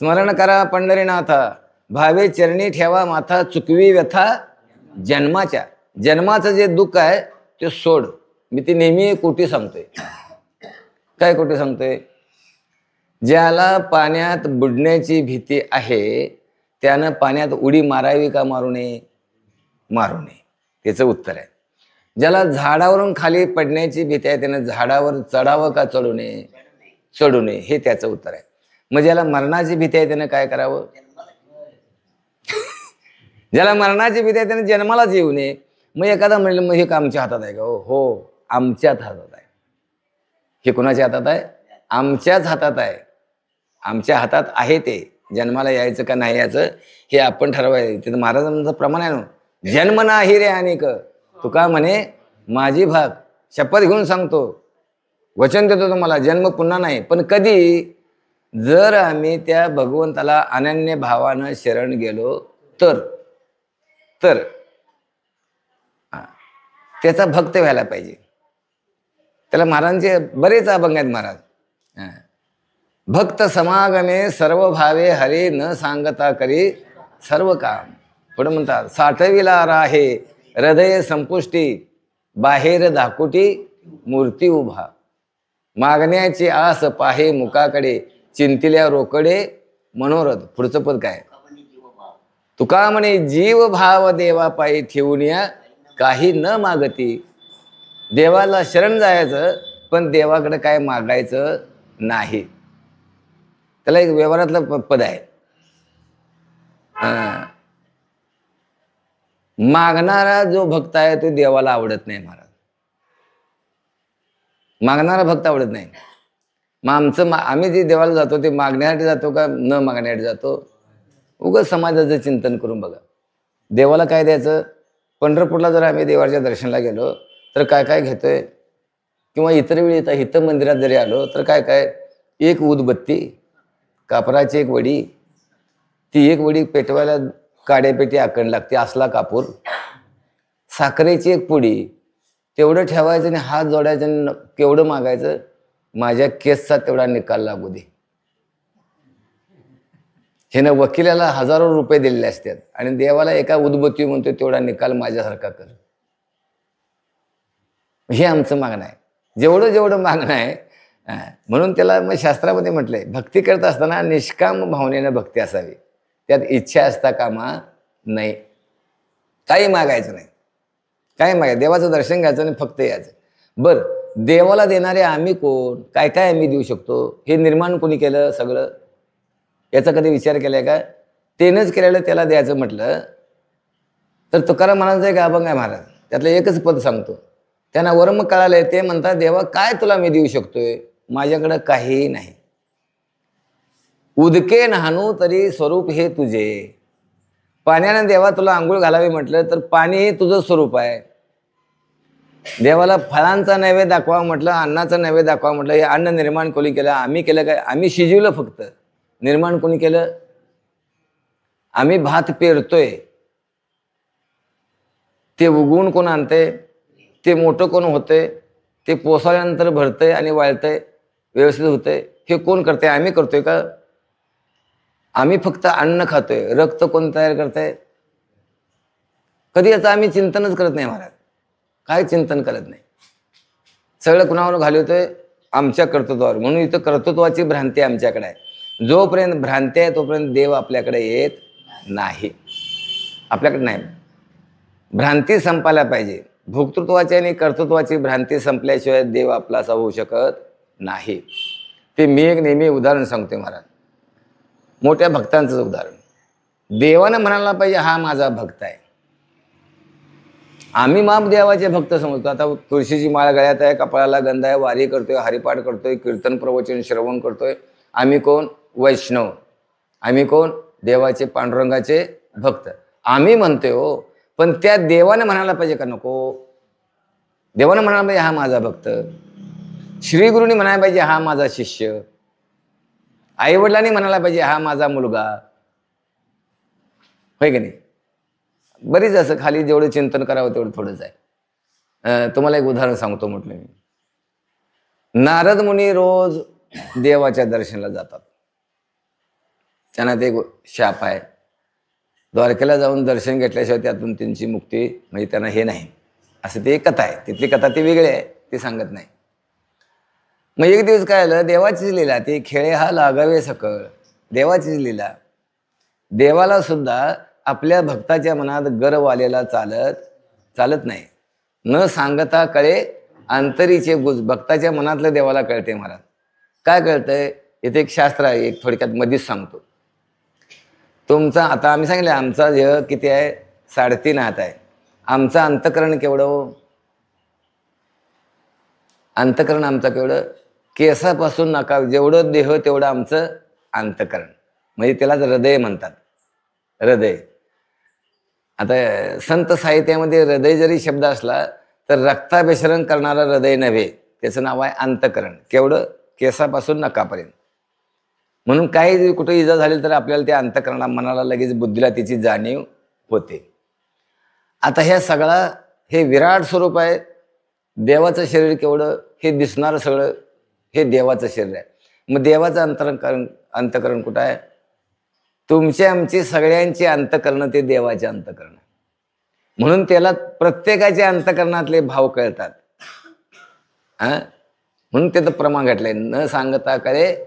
स्मरण करा पंढरीनाथा, भावे चरणी ठेवा माथा, चुकवी व्यथा जन्माच्या. जन्माचं जे दुःख आहे ते सोड. मी ती नेहमी कोटी सांगतोय. काय कोटी सांगतोय? ज्याला पाण्यात बुडण्याची भीती आहे त्यानं पाण्यात उडी मारावी का मारू नये? मारू नये. त्याचं उत्तर आहे. ज्याला झाडावरून खाली पडण्याची भीती आहे त्यानं झाडावर चढावं का चढू नये? चढू नये. हे त्याचं उत्तर आहे. मग ज्याला मरणाची भीती आहे त्यानं काय करावं? ज्याला मरणाची भीती आहे त्यानं जन्मालाच येऊ नये. मग एखादा म्हणलं मग हे का आमच्या हातात आहे का? हो, आमच्याच हातात आहे. हे कोणाच्या हातात आहे? आमच्याच हातात आहे. आमच्या हातात आहे ते. जन्माला यायचं का नाही यायचं हे आपण ठरवायचं. तिथं महाराजांचं प्रमाण आहे ना, जन्म नाही रे अनेक. तुका म्हणे माझी भाग, शपथ घेऊन सांगतो, वचन देतो तुम्हाला, जन्म पुन्हा नाही. पण कधी? जर आम्ही त्या भगवंताला अनन्य भावानं शरण गेलो तर त्याचा भक्त व्हायला पाहिजे. त्याला महाराजांचे बरेच अभंग आहेत महाराज. भक्त समागमे सर्व भावे हरे, न सांगता करी सर्व काम. पुढे म्हणतात, साठविला राहे हृदय संपुष्टी, बाहेर धाकुटी मूर्ती उभा, मागण्याची आस पाहे मुखाकडे, चिंतिल्या रोकडे मनोरथ. पुढचं पद काय? तुका म्हणे जीव भाव देवा पायी ठेवून या, काही न मागती. देवाला शरण जायचं पण देवाकडे काय मागायचं नाही. त्याला एक व्यवहारातलं पद आहे. मागणारा जो भक्त आहे तो देवाला आवडत नाही महाराज. मागणारा भक्त आवडत नाही. मग आम्ही जे देवाला जातो ते मागण्यासाठी जातो का न मागण्यासाठी जातो? उगाच समाजाचं चिंतन करून बघा. देवाला काय द्यायचं? पंढरपूरला जर आम्ही देवाच्या दर्शनाला गेलो तर काय काय घेतोय? किंवा इतर वेळी इथं मंदिरात जरी आलो तर काय काय? एक उदबत्ती, कापराची एक वडी, ती एक वडी पेटवायला काड्यापेटी आखण लागते, असला कापूर, साखरेची एक पुडी, तेवढं ठेवायचं आणि हात जोडायचं आणि केवढं मागायचं? माझ्या केसचा तेवढा निकाल लागू दे. ह्यानं वकिलाला हजारो रुपये दिलेले असतात आणि देवाला एका उदबत्ती म्हणतो तेवढा निकाल माझ्यासारखा कर. हे आमचं मागणं आहे. जेवढं जेवढं मागणं आहे. म्हणून त्याला मग शास्त्रामध्ये म्हटलंय, भक्ती करत असताना निष्काम भावनेनं भक्ती असावी, त्यात इच्छा असता कामा नाही. काही मागायचं नाही, काय मागायचं, देवाचं दर्शन घ्यायचं आणि फक्त यायचं. बरं, देवाला देणारे आम्ही कोण, काय काय आम्ही देऊ शकतो, हे निर्माण कोणी केलं सगळं, याचा कधी विचार केलाय का? तेनंच केलेलं त्याला द्यायचं म्हटलं तर तुकाराम महाराजांचं एक अभंग आहे महाराज, त्यातलं एकच पद सांगतो. त्यांना वर्म कळालंय, ते म्हणतात देवा काय तुला मी देऊ शकतोय, माझ्याकडं काहीही नाही. उदके न्हाणू तरी स्वरूप हे तुझे. पाण्याने देवा तुला आंघोळ घालावी म्हटलं तर पाणी हे तुझं स्वरूप आहे. देवाला फळांचा नैवेद्य दाखवा म्हटलं, अन्नाचा नैवेद्य दाखवा म्हटलं, हे अन्न निर्माण कोणी केलं? आम्ही केलं काय? आम्ही शिजवलं फक्त. निर्माण कोणी केलं? आम्ही भात पेरतोय, ते उगवून कोण आणतंय, ते मोठं कोण होतंय, ते पोसाळल्यानंतर भरतंय आणि वाळतंय, व्यवस्थित होतंय, हे कोण करतंय? आम्ही करतोय का? आम्ही फक्त अन्न खातोय. रक्त कोण तयार करतंय? कधी याचं आम्ही चिंतनच करत नाही महाराज, काय चिंतन करत नाही. सगळं कुणावर घालवतोय? आमच्या कर्तृत्वावर. म्हणून इथं कर्तृत्वाची भ्रांती आमच्याकडे आहे. जोपर्यंत भ्रांती आहे तोपर्यंत देव आपल्याकडे येत नाही, आपल्याकडे नाही. भ्रांती संपायला पाहिजे. भोक्तृत्वाची आणि कर्तृत्वाची भ्रांती संपल्याशिवाय देव आपला असा होऊ शकत नाही. ते मी एक नेहमी उदाहरण सांगतोय महाराज, मोठ्या भक्तांचं उदाहरण. देवानं म्हणायला पाहिजे हा माझा भक्त आहे. आम्ही माप देवाचे भक्त समजतो. आता तुळशीची माळ गळ्यात आहे, कपाळाला गंध आहे, वारी करतोय, हरिपाठ करतोय, कीर्तन प्रवचन श्रवण करतोय. आम्ही कोण? वैष्णव. आम्ही कोण? देवाचे पांडुरंगाचे भक्त. आम्ही म्हणतोय हो, पण त्या देवानं म्हणायला पाहिजे का नको? देवानं म्हणायला पाहिजे हा माझा भक्त. श्री गुरुनी म्हणायला पाहिजे हा माझा शिष्य. आईवडिलांनी म्हणायला पाहिजे हा माझा मुलगा. होय की नाही? बरीच असं खाली जेवढं चिंतन करावं तेवढं थोडंच आहे. तुम्हाला एक उदाहरण सांगतो म्हटलं मी. नारद मुनी रोज देवाच्या दर्शनाला जातात. त्यांना ते शाप आहे, द्वारकेला जाऊन दर्शन घेतल्याशिवाय त्यातून त्यांची मुक्ती म्हणजे त्यांना हे नाही, असं ते कथा आहे. तिथली कथा ती वेगळी आहे, ती सांगत नाही. मग एक दिवस काय आलं, देवाचीच लीला, ती खेळे हा लागावे सकळ, देवाचीच लीला. देवाला सुद्धा आपल्या भक्ताच्या मनात गर्व आलेला चालत नाही. न सांगता कळे अंतरीचे गुज. भक्ताच्या मनातलं देवाला कळते महाराज. काय कळतंय? इथे एक शास्त्र आहे, एक थोडक्यात मध्येच सांगतो. तुमचा आता आम्ही सांगितलं आमचा देह किती आहे? 3.5 हात आहे. आमचं अंतकरण केवढं? अंतकरण आमचं केवढं? केसापासून नका जेवढं देह तेवढं आमचं अंतकरण, म्हणजे त्यालाच हृदय म्हणतात. हृदय. आता संत साहित्यामध्ये हृदय जरी शब्द असला तर रक्ताभिसरण करणारं हृदय नव्हे, त्याचं नाव आहे अंतकरण. केवढं? केसापासून नकापर्यंत. म्हणून काही जरी कुठं इजा झाली तर आपल्याला त्या अंतकरणा मनाला लगेच बुद्धीला त्याची जाणीव होते. आता ह्या सगळा हे विराट स्वरूप आहे. देवाचं शरीर केवढं? हे दिसणारं सगळं हे देवाचं शरीर आहे. मग देवाचं अंतकरण कुठं आहे? तुमची आमची सगळ्यांची अंतकरण ते देवाचे अंतकरण आहे. म्हणून त्याला प्रत्येकाच्या अंतकरणातले भाव कळतात. म्हणून त्याचं प्रमाण घातलंय, न सांगता कळे.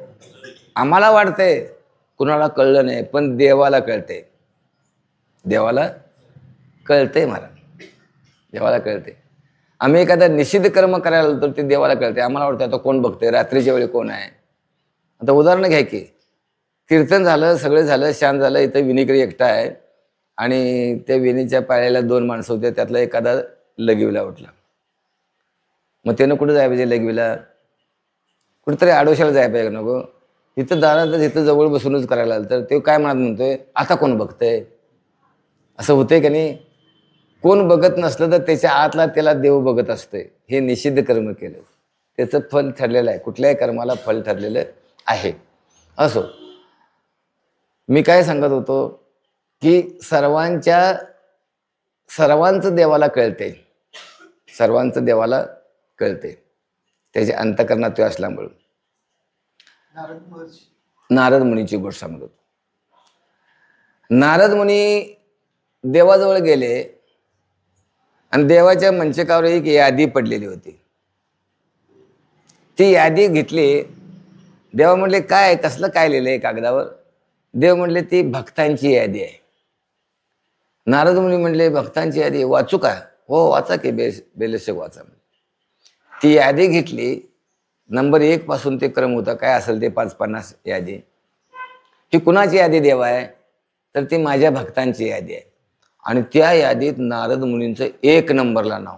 आम्हाला वाटतंय कुणाला कळलं नाही, पण देवाला कळते. देवाला कळते महाराज, देवाला कळते. आम्ही एखादा निषिद्ध कर्म करायला तर ते देवाला कळते. आम्हाला वाटतं आता कोण बघतंय, रात्रीच्या वेळी कोण आहे. आता उदाहरण घ्या की, कीर्तन झालं, सगळं झालं, शांत झालं, इथं विनीकडे एकटा आहे आणि त्या विनीच्या पायाला 2 माणसं होते, त्यातला एखादा लगीवीला उठला. मग त्यानं कुठं जायला पाहिजे? लगीवीला कुठेतरी आडोशाला जायला पाहिजे नको? इथं दारात इथं जवळ बसूनच करायला आलं तर ते काय म्हणतोय, आता कोण बघतंय? असं होतंय का नाही? कोण बघत नसलं तर त्याच्या आतला त्याला देव बघत असतोय. हे निषिद्ध कर्म केलं, त्याचं फल ठरलेलं आहे. कुठल्याही कर्माला फल ठरलेलं आहे. असो, मी काय सांगत होतो की सर्वांचं देवाला कळते, सर्वांचं देवाला कळते त्याच्या अंतकरणात तो असल्यामुळं. नारद मुनीची गोष्ट सांगत होतो. नारद मुनी देवाजवळ गेले आणि देवाच्या मंचकावर एक यादी पडलेली होती. ती यादी घेतली. देवा म्हणले काय, कसलं काय लिहिलंय कागदावर? देव म्हणले ती भक्तांची यादी आहे. नारद मुनी म्हणले भक्तांची यादी, वाचू का? हो वाचा की, बेलशक वाचा. ती यादी घेतली. नंबर 1 पासून ते क्रम होता, काय असेल ते 5-50 यादी. ही कुणाची यादी देवा आहे? तर ती माझ्या भक्तांची यादी आहे. आणि त्या यादीत नारद मुनींचं 1 नंबरला नाव.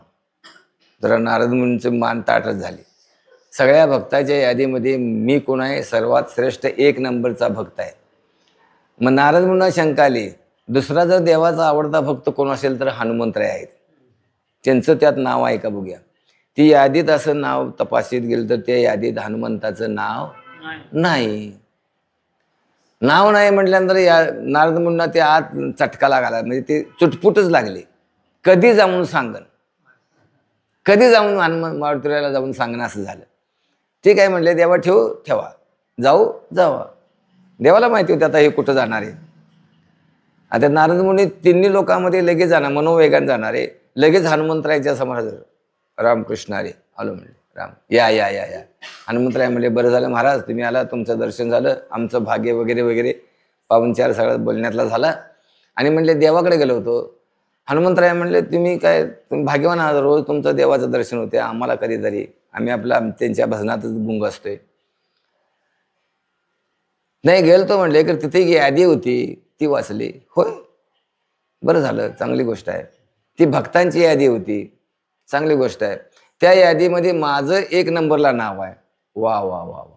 जरा नारद मुनींचं मान ताटच झाली. सगळ्या भक्ताच्या यादीमध्ये मी कोण आहे? सर्वात श्रेष्ठ 1 नंबरचा भक्त आहे. मग नारद मुनींना शंका आली, दुसरा जर देवाचा आवडता भक्त कोण असेल तर हनुमंतराय आहेत. त्यांचं त्यात नाव आहे का बघूया. ती यादीत असं नाव तपासीत गेलं तर त्या यादीत हनुमंताचं नाव नाही. नाव नाही म्हटल्यानंतर नारद मुनींना ते आत चटका लागला. म्हणजे ते चुटपुटच लागले. कधी जाऊन सांगन, कधी जाऊन हनुमान मारुतीला जाऊन सांगणं असं झालं. ठीक आहे म्हणले, देवा ठेवा, जावा. देवाला माहिती होती आता हे कुठं जाणार आहे. आता नारद मुनी तिन्ही लोकांमध्ये लगेच जाणार, मनोवेगाने जाणार आहे. लगेच हनुमंतरायाच्या समोर रामकृष्ण अरे आलो म्हणले, राम या या या या. हनुमंतराय म्हणले बरं झालं महाराज तुम्ही आला, तुमचं दर्शन झालं, आमचं भाग्य वगैरे वगैरे पाहुणचार सगळं बोलण्यातला झाला. आणि म्हणले देवाकडे गेलो होतो. हनुमंतराय म्हणले तुम्ही भाग्यवान आहात, रोज तुमचं देवाचं दर्शन होते, आम्हाला कधीतरी आम्ही आपला त्यांच्या भजनातच गुंग असतोय. नाही गेलतो म्हणले की तिथे यादी होती ती वाचली. होय बरं झालं, चांगली गोष्ट आहे. ती भक्तांची यादी होती, चांगली गोष्ट आहे. त्या यादीमध्ये माझं 1 नंबरला नाव आहे. वा वा वा वा.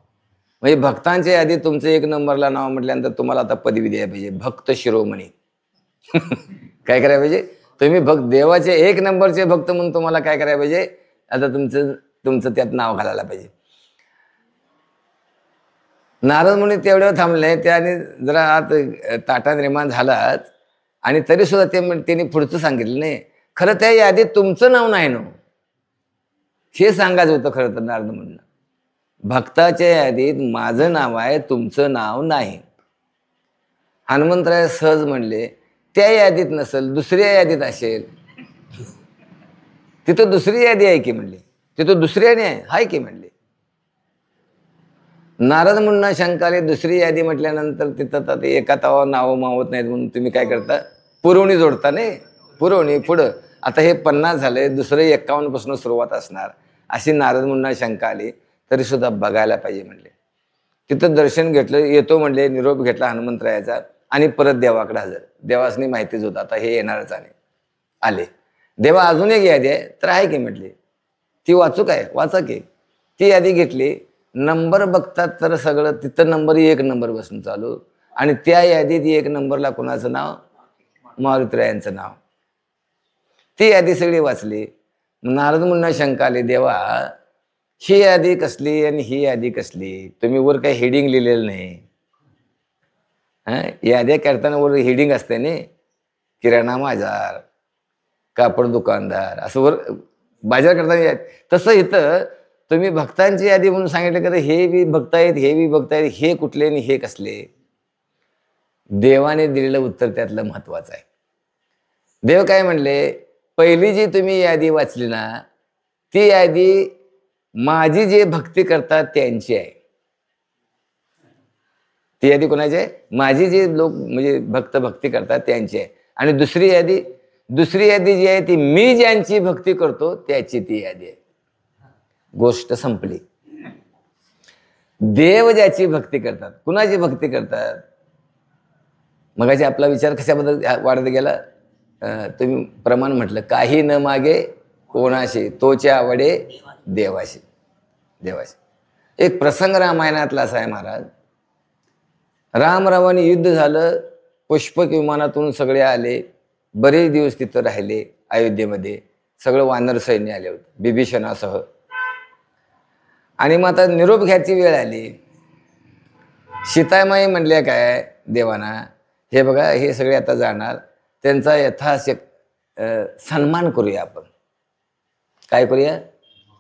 म्हणजे भक्तांच्या यादीत तुमचं 1 नंबरला नाव म्हटल्यानंतर तुम्हाला आता पदवी द्यायला पाहिजे, भक्त शिरोमणी. काय करायला पाहिजे? तुम्ही देवाचे 1 नंबरचे भक्त म्हणून तुम्हाला काय करायला पाहिजे? आता तुमचं त्यात नाव घालायला पाहिजे. नारद मुनी तेवढ्यावर थांबले. त्याने जरा आत ताटा निर्माण झालाच. आणि तरी सुद्धा त्यांनी पुढचं सांगितलं नाही. खरं त्या यादीत तुमचं नाव नाही ना, हे सांगायचं होतं खरं तर नारद मुनींना. भक्ताच्या यादीत माझं नाव आहे, तुमचं नाव नाही. हनुमंतराय सहज म्हणले त्या यादीत नसेल, दुसऱ्या यादीत असेल. तिथं दुसरी यादी आहे की म्हणले, तिथं दुसरी यादी आहे की म्हणले. नारद मुनींना शंका आली, दुसरी यादी म्हटल्यानंतर तिथं एका तावा नाव मावत नाहीत म्हणून तुम्ही काय करता? पुरवणी जोडता. नाही पुरवणी पुढं. आता हे 50 झाले, दुसरे 51 पासून सुरुवात असणार अशी नारद मुनींना शंका आली. तरी सुद्धा बघायला पाहिजे म्हणले. तिथं दर्शन घेतलं, येतो म्हणले, निरोप घेतला हनुमंतरायाचा आणि परत देवाकडे हजर. देवासनी माहितीच होतं आता हे येणारच आले. देवा अजून एक यादी आहे तर आहे की म्हटली, ती वाचू काय? वाचा की. ती यादी घेतली. नंबर बघतात तर सगळं तिथं नंबर 1 नंबर बसून चालू. आणि त्या यादीत 1 नंबरला कोणाचं नाव? मारुतीरायांचं नाव. ती यादी सगळी वाचली. नारद मुनींना शंका आली, देवा ही यादी कसली आणि ही यादी कसली? तुम्ही वर काही हेडिंग लिहिलेलं नाही. याद्या करताना वर हेडिंग असते ना, किराणा बाजार, कापड दुकानदार, असं वर बाजार करताना. तसं इथं तुम्ही भक्तांची यादी म्हणून सांगितलं की हे बी भक्त आहेत, हे बी भक्त आहेत, हे कुठले आणि हे कसले? देवाने दिलेलं उत्तर त्यातलं महत्वाचं आहे. देव काय म्हणले, पहिली जी तुम्ही यादी वाचली ना, ती यादी माझी जे भक्ती करतात त्यांची आहे. ती यादी कोणाची आहे? माझी जे लोक म्हणजे भक्त भक्ती करतात त्यांची आहे. आणि दुसरी यादी जी आहे ती मी ज्यांची भक्ती करतो त्याची ती यादी आहे. गोष्ट संपली. देव ज्याची भक्ती करतात, कुणाची भक्ती करतात? मगाशी आपला विचार कशाबद्दल वाढत गेला? तुम्ही प्रमाण म्हटलं, काही न मागे कोणाशी, तोचे आवडे देवाशी. एक प्रसंग रामायणातला असा आहे महाराज. राम रावण युद्ध झालं, पुष्पक विमानातून सगळे आले, बरेच दिवस तिथं राहिले अयोध्येमध्ये. सगळं वानर सैन्य आले होते बिभीषणासह. आणि मग आता निरोप घ्यायची वेळ आली. सीतामाई म्हणल्या काय देवाना, हे बघा हे सगळे आता जाणार, त्यांचा यथाशक्ती सन्मान करूया आपण. काय करूया?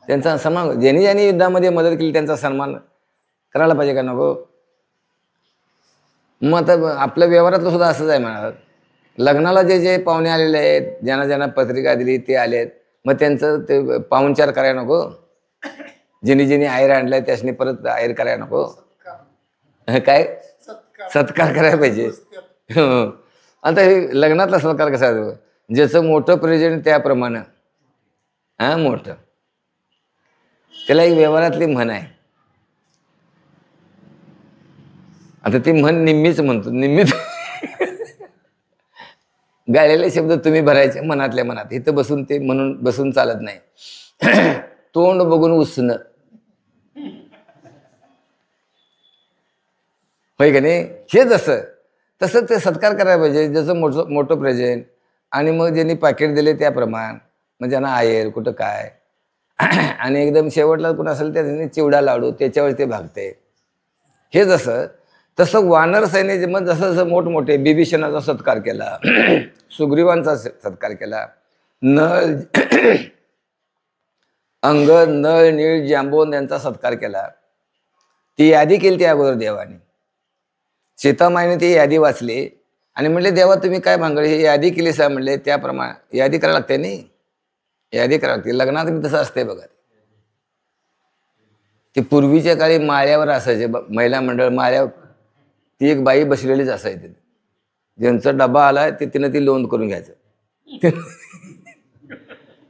त्यांचा सन्मान. ज्यांनी युद्धामध्ये मदत केली त्यांचा सन्मान करायला पाहिजे का नको? मग आता आपल्या व्यवहारातलं सुद्धा असंच आहे म्हणा. लग्नाला जे जे पाहुणे आलेले आहेत, ज्यांना ज्यांना पत्रिका दिली ते आलेत, मग त्यांचं ते पाहुणचार करायला नको. जिनी जिनी आयर आणलाय त्यासनी परत आयर करायला नको. काय सत्कार करायला पाहिजे. आता हे लग्नातला सत्कार कसा आहे, ज्याचं मोठं प्रेझेंट त्याप्रमाणे हा मोठं. त्याला एक व्यवहारातली म्हण आहे. आता ती म्हण निम्मीच म्हणतो, निम्मीच गाळलेले शब्द तुम्ही भरायचे मनातल्या मनात. इथं बसून ते म्हणून बसून चालत नाही. तोंड बघून उसणं, होय का नाही. हे जसं तसं ते सत्कार करायला पाहिजे, ज्याचं मोठं मोठं प्रेझेंट. आणि मग ज्यांनी पाकिट दिले त्याप्रमाण, मग ज्यांना आयर कुठं काय. आणि एकदम शेवटला कोण असेल त्या चिवडा लाडू त्याच्यावर ते भागते. हे जसं तसं वानर सैन्याचे मग जसं जसं मोठमोठे बिभीषणाचा सत्कार केला, सुग्रीवांचा सत्कार केला, नळ अंग नळ नीळ जांबोन यांचा सत्कार केला. ती यादी केली त्या अगोदर देवाने. सीतामाईने ती यादी वाचली आणि म्हणले देवा तुम्ही काय भांगडे ही यादी केली सा म्हणले. त्याप्रमाणे यादी करायला लागते नाही, यादी करायला लागते. लग्नात मी तसं असते बघा. ते पूर्वीच्या काळी माळ्यावर असायचे महिला मंडळ. माळ्यावर ती एक बाई बसलेलीच असायची. ज्यांचा डबा आला ते तिनं ती लोन करून घ्यायचं.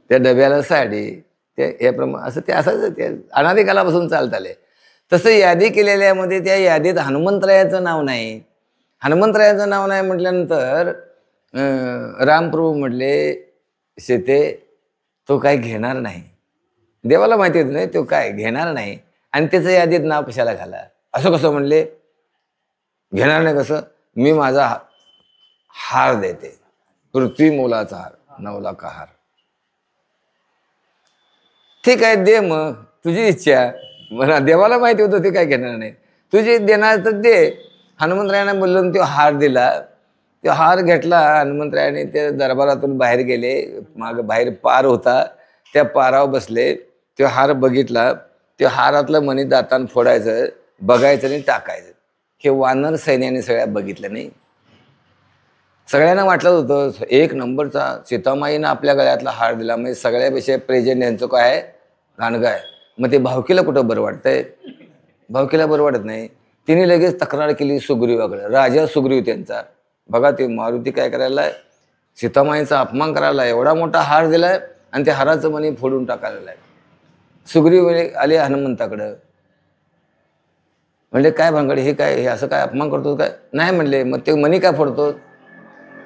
त्या डब्याला साडी ते याप्रमाणे असं ते असायचं. ते अनादिकालापासून चालत आले. तसं यादी केलेल्यामध्ये त्या यादीत हनुमंतरायाचं नाव नाही. हनुमंतरायाचं नाव नाही म्हटल्यानंतर रामप्रभू म्हटले सीते तो काय घेणार नाही. देवाला माहिती होत नाही तो काय घेणार नाही. आणि त्याचं यादीत नाव कशाला घाला. असं कसं म्हणले, घेणार नाही कसं. मी माझा हार देते, पृथ्वी मोलाचा हार, 9 लाख हार. ठीक आहे दे, मग तुझी इच्छा. मला देवाला माहिती होतं ते काय घेणार नाही. तुझी देणार तर दे. हनुमंतरायाने बोलून तो हार दिला. तो हार घेतला हनुमंतरायाने. ते दरबारातून बाहेर गेले. माग बाहेर पार होता, त्या पारावर बसले. तो हार बघितला. त्या हारातलं मणी दातान फोडायचं, बघायचं आणि टाकायचं. हे वानर सैन्याने सगळ्या बघितलं नाही. सगळ्यांना वाटलं होतं एक नंबरचा सीतामाईनं आपल्या गळ्यातला हार दिला, म्हणजे सगळ्यापेक्षा प्रेझेंट यांचं काय आहे, रानगा आहे. मग ते भावकीला कुठं बरं वाटतंय, भावकीला बरं वाटत नाही. तिने लगेच तक्रार केली सुग्रीवाकडे. राजा सुग्रीव त्यांचा. बघा ते मारुती काय करायला, सीतामाईचा अपमान करायला, एवढा मोठा हार दिलाय आणि त्या हाराचं मणी फोडून टाकायला आहे. सुग्रीव आले हनुमंताकडं. म्हणले काय भांगड, हे काय, हे असं काय अपमान करतो काय. नाही म्हणले. मग ते मणी काय फोडतो.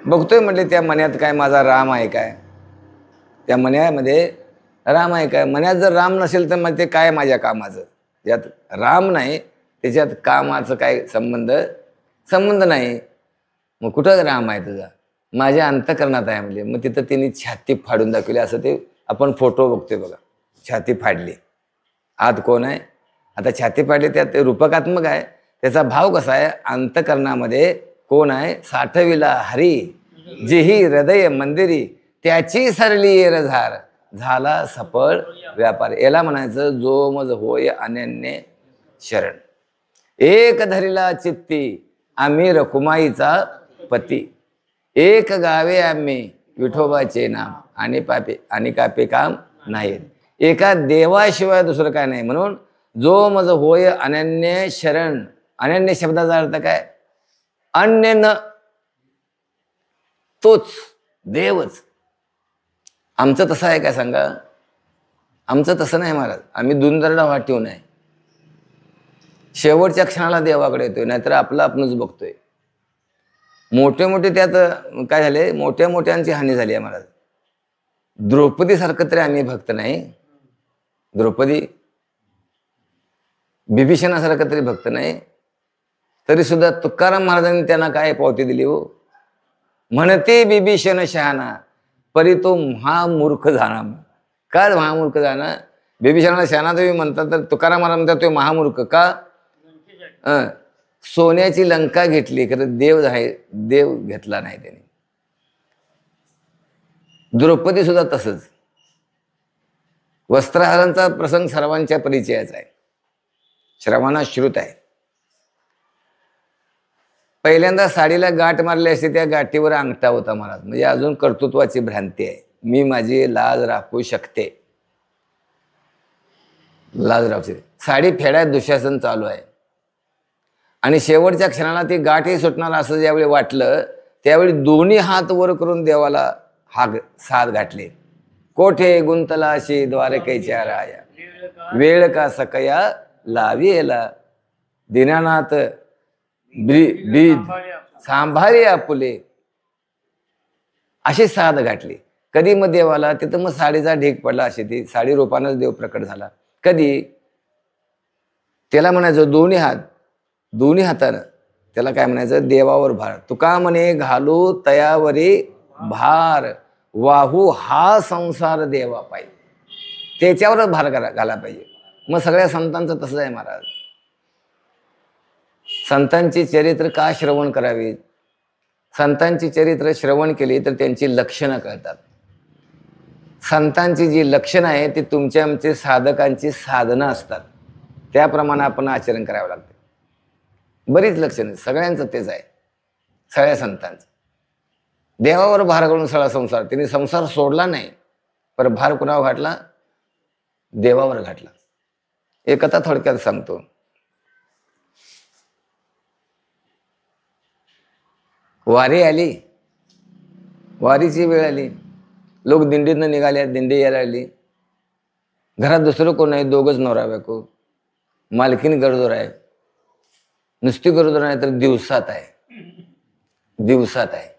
बघतोय म्हणले त्या मण्यात काय माझा राम आहे काय, त्या मण्यामध्ये राम आहे काय. मण्यात जर राम नसेल तर मग ते काय माझ्या कामाचं. ज्यात राम नाही त्याच्यात कामाचं काय संबंध नाही. मग कुठं राम आहे तुझा, माझ्या अंतःकरणात आहे म्हणजे. मग तिथं तिने छाती फाडून दाखवली. असं ते आपण फोटो बघतोय बघा, छाती फाडली. आत कोण आहे, आता छाती फाडली त्यात रूपकात्मक आहे. त्याचा भाव कसा आहे, अंतःकरणामध्ये कोण आहे, साठविला हरी जेही हृदय मंदिरी त्याची सरली येरझार झाला सफळ व्यापार. याला म्हणायचं जो मज होय अनन्य शरण. एक धरिला चित्ती आम्ही रकुमाईचा पती. एक गावे आम्ही विठोबाचे नाम आणि कापे काम नाही. एका देवाशिवाय दुसरं काय नाही. म्हणून जो मज होय अनन्य शरण. अनन्य शब्दाचा अर्थ काय, अन्य न, तोच देवच. आमचं तसं आहे काय सांगा, आमचं तसं नाही महाराज. आम्ही दुंदरडा वाट ठेवून आहे. शेवटच्या क्षणाला देवाकडे येतोय, नाहीतर आपलं आपणच बघतोय. मोठे मोठे त्यात काय झाले, मोठ्या मोठ्यांची हानी झाली आहे महाराज. द्रौपदी सारखं तरी आम्ही भक्त नाही. द्रौपदी बिभीषणासारखं तरी भक्त नाही. तरी सुद्धा तुकाराम महाराजांनी त्यांना काय पावती दिली हो, म्हणते बिभीषण शहाणा परी तो महामूर्ख जाणा. का महामूर्ख जाणा. बिभीषणाला शहाणा तुम्ही म्हणतात, तर तुकाराम महाराज म्हणतात तो महामूर्ख का. सोन्याची लंका घेतली खरं देव आहे, देव घेतला नाही त्याने. द्रौपदी सुद्धा तसंच. वस्त्रहरणाचा प्रसंग सर्वांच्या परिचयाचा आहे, श्रवणात श्रुत आहे. पहिल्यांदा साडीला गाठ मारली असते, त्या गाठीवर अंगठा होता महाराज. म्हणजे अजून कर्तृत्वाची भ्रांती आहे. मी माझी लाज राखू शकते, लाज राखू शकते. साडी फेड्यात दुःशासन चालू आहे आणि शेवटच्या क्षणाला ती गाठही सुटणार असं ज्यावेळी वाटलं, त्यावेळी दोन्ही हात वर करून देवाला साथ घातले. कोठे गुंतलाशी द्वारकेच्या राया, वेळ का सकया लाविला, दीनानाथ बीज सांभाळे आपुले, अशी साथ घातली. कधी मग देवाला तिथं मग साडीचा ढीक पडला, अशी ती साडी रूपानंच देव प्रकट झाला. कधी त्याला म्हणायचं दोन्ही हातानं त्याला काय म्हणायचं, देवावर भार. तुका म्हणे घालू तयावरी भार, वाहू हा संसार देवा पाहिजे, त्याच्यावरच भार घाला पाहिजे. मग सगळ्या संतांचं तसंच आहे महाराज. संतांची चरित्र का श्रवण करावी? संतांची चरित्र श्रवण केली तर त्यांची लक्षणं कळतात. संतांची जी लक्षणं आहे ती तुमच्या आमचे साधकांची साधनं असतात, त्याप्रमाणे आपण आचरण करावं लागतं. बरीच लक्षणं सगळ्यांचं तेच आहे, सगळ्या संतांचं. देवावर भार घालून सगळा संसार, त्यांनी संसार सोडला नाही, पण भार कुणावर घातला? देवावर घातला. एक कथा थोडक्यात सांगतो. वारी आली, वारीची वेळ आली, लोक दिंडीतनं निघाले, दिंडी यायला आली. घरात दुसरं कोण नाही, दोघंच नवरा बायको. मालकीन गरोदर आहे, नुसती गरोदर नाही तर दिवसात आहे.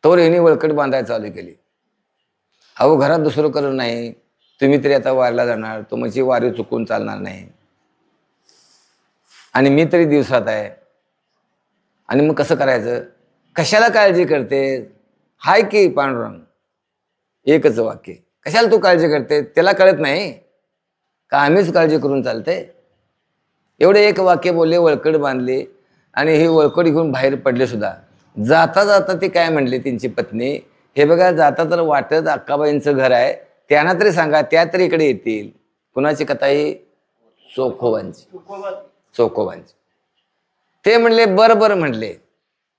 तोवर हिने वळकट बांधायला चालू केली. अहो घरात दुसरं करून नाही, तुम्ही तरी आता वारीला जाणार, तुमची वारी चुकून चालणार नाही, आणि मी तरी दिवसात आहे. आणि मग कसं करायचं? कशाला काळजी करते? हाय की पांडुरंग, एकच वाक्य. कशाला तू काळजी करते? त्याला कळत नाही का आम्हीच काळजी करून चालते? एवढे एक वाक्य बोलले, वळकड बांधले आणि हे वळकड घेऊन बाहेर पडले सुद्धा. जाता जाता ती काय म्हणली त्यांची पत्नी, हे बघा जाता तर वाटत अक्काबाईंचं घर आहे, त्यांना तरी सांगा, त्या तरी इकडे येतील. कुणाची कथा ही? चोखोबांची. ते म्हणले बरं म्हणले.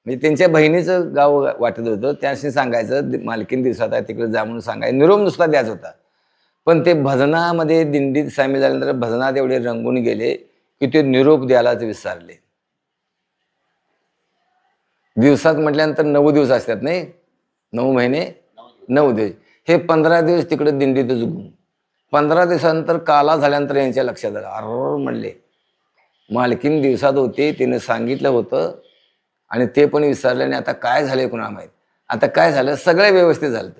म्हणजे त्यांच्या बहिणीचं गाव वाटत होतं, त्याशी सांगायचं मालकीन दिवसात आहे तिकडे जा म्हणून सांगायचं, निरोप नुसता द्यायचा होता. पण ते भजनामध्ये दिंडीत सामील झाल्यानंतर भजनात एवढे रंगून गेले की ते निरोप द्यायलाच विसरले. दिवसात म्हटल्यानंतर 9 दिवस असतात नाही, 9 महिने 9 दिवस. हे 15 दिवस तिकडे दिंडीतच गुण. 15 दिवसानंतर काला झाल्यानंतर यांच्या लक्षात आलं, अरे म्हणले मालकीन दिवसात होते, तिने सांगितलं होतं आणि ते पण विसरले. आणि आता काय झाले कुणा माहीत. आता काय झालं, सगळं व्यवस्थित झालं.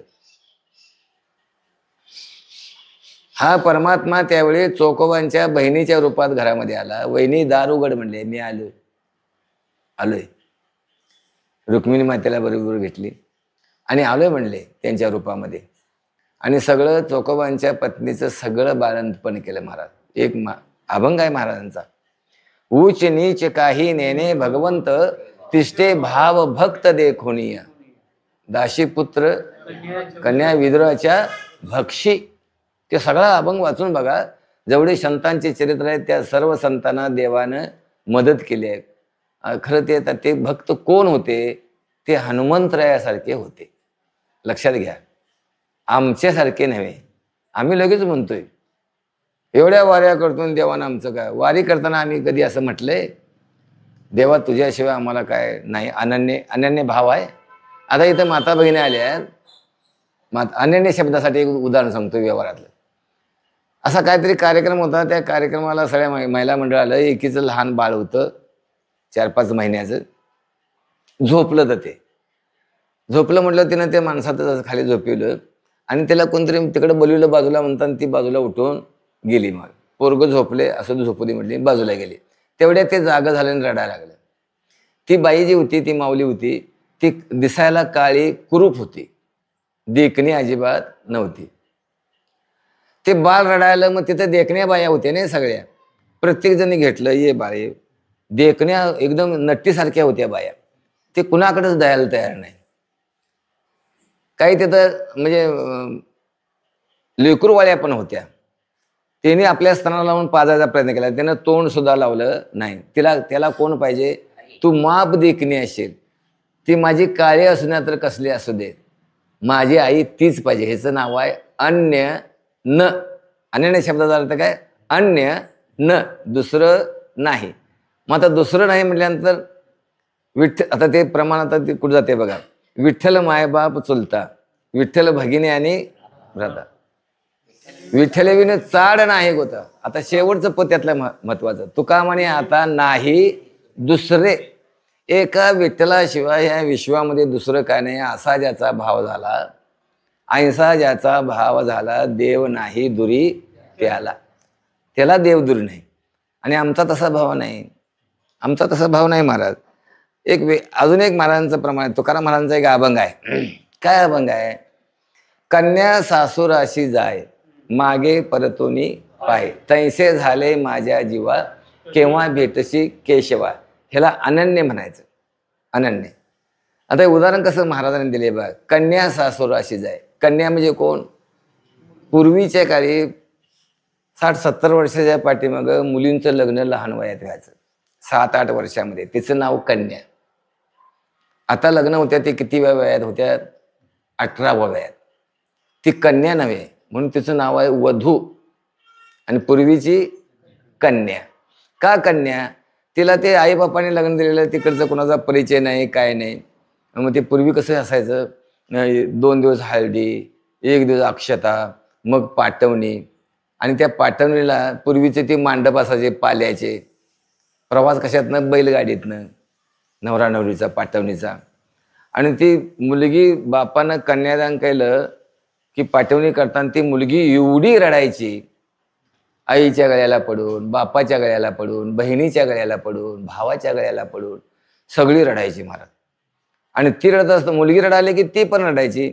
हा परमात्मा त्यावेळी चोखोबांच्या बहिणीच्या रूपात घरामध्ये आला. वहिनी दार उघड म्हणले, मी आलोय. रुक्मिणी मातेला बरोबर घेतली आणि आलोय म्हणले त्यांच्या रूपामध्ये. आणि सगळं चोखोबांच्या पत्नीचं सगळं बाळंतपण केलं महाराज. एक अभंग आहे महाराजांचा, उच नीच काही नेणे भगवंत, तिष्ठे भाव भक्त देखोनिया, दाशीपुत्र कन्या विद्रोहाच्या भक्षी. ते सगळा अभंग वाचून बघा. जेवढे संतांचे चरित्र आहेत त्या सर्व संतांना देवानं मदत केली आहे. खरं ते भक्त कोण होते? ते हनुमंतरायासारखे होते. लक्षात घ्या, आमच्यासारखे नव्हे. आम्ही लगेच म्हणतोय एवढ्या वाऱ्या करतो देवानं आमचं काय? वारी करताना आम्ही कधी असं म्हटलंय, देवा तुझ्याशिवाय आम्हाला काय नाही? अनन्य भाव आहे. आता इथं माता भगिनी आल्या, अनन्य शब्दासाठी एक उदाहरण सांगतो व्यवहारातलं. असा काहीतरी कार्यक्रम होता. त्या कार्यक्रमाला सगळ्या महिला मंडळ आलं. एकीचं लहान बाळ होतं 4-5 महिन्याचं. झोपलं. तर ते झोपलं म्हटलं तिनं त्या माणसातच खाली झोपवलं आणि त्याला कोणतरी तिकडे बोलवलं बाजूला म्हणताना ती बाजूला उठून गेली. मग पोरगं झोपले, असं झोपू दे म्हटली, बाजूला गेली. तेवढ्या ते जागं झाल्याने रडायला लागलं. ती बाई जी होती, ती माऊली होती, ती दिसायला काळी कुरूप होती, देखणी अजिबात नव्हती. ते बाळ रडायला, मग तिथं देखण्या बाया होत्या नाही सगळ्या, प्रत्येक जणी घेतलं, ये बाळे. देखण्या एकदम नट्टीसारख्या होत्या बाया. ते कुणाकडेच द्यायला तयार नाही. काही तिथं म्हणजे लेकरूवाळ्या पण होत्या. तिने आपल्या स्तनाला लावून पाजायचा प्रयत्न केला, त्यानं तोंड सुद्धा लावलं नाही. त्याला कोण पाहिजे? तू माप देखणी असेल, ती माझी काळी असू ना तर कसली असू दे, माझी आई तीच पाहिजे. ह्याचं नाव आहे अन्य न. अन्य शब्दाचा अर्थ काय? अन्य न, दुसरं नाही. मग आता दुसरं नाही म्हटल्यानंतर आता ते प्रमाण आता ते कुठं जाते बघा. विठ्ठल मायबाप चुलता, विठ्ठल भगिनी आणि भ्राता, विठ्ठल विन चाड नाही होतं. आता शेवटचं पद त्यातलं महत्वाचं. तुका म्हणे आता नाही दुसरे, एका विठ्ठलाशिवाय या विश्वामध्ये दुसरं काय नाही, असा ज्याचा भाव झाला, ऐसा ज्याचा भाव झाला, देव नाही दुरी त्याला, त्याला देव दुरी नाही. आणि आमचा तसा भाव नाही, आमचा तसा भाव नाही महाराज. अजून एक महाराजांचं प्रमाण, तुकाराम महाराजांचा एक अभंग आहे. काय अभंग आहे? कन्या सासुराशी जाय, मागे परतोनी पाय, तैसे झाले माझ्या जीवा, केव्हा भेटशी केशवा. ह्याला अनन्य म्हणायचं, अनन्य. आता हे उदाहरण कसं महाराजांनी दिले बघ. कन्या सासुराशी जाय, कन्या म्हणजे कोण? पूर्वीच्या काळी 60-70 वर्षाच्या पाठीमागं मुलींचं लग्न लहान वयात व्हायचं, 7-8 वर्षामध्ये, तिचं नाव कन्या. आता लग्न होत्या ते किती वयात होत्या? 18व्या वयात. ती कन्या नव्हे, म्हणून तिचं नाव आहे वधू. आणि पूर्वीची कन्या. का कन्या? तिला ते आईबापाने लग्न दिलेलं, तिकडचं कोणाचा परिचय नाही, काय नाही. मग ते पूर्वी कसं असायचं, 2 दिवस हळदी, 1 दिवस अक्षता, मग पाठवणी. आणि त्या पाठवणीला पूर्वीचे ते मांडप असायचे पाल्याचे. प्रवास कशातनं? बैलगाडीतनं, नवरा नवरीचा पाठवणीचा. आणि ती मुलगी बापानं कन्यादान केलं की पाठवणी करताना ती मुलगी एवढी रडायची, आईच्या गळ्याला पडून, बापाच्या गळ्याला पडून, बहिणीच्या गळ्याला पडून, भावाच्या गळ्याला पडून, सगळी रडायची महाराज. आणि ती रडत असतं, मुलगी रडाली की ती पण रडायची.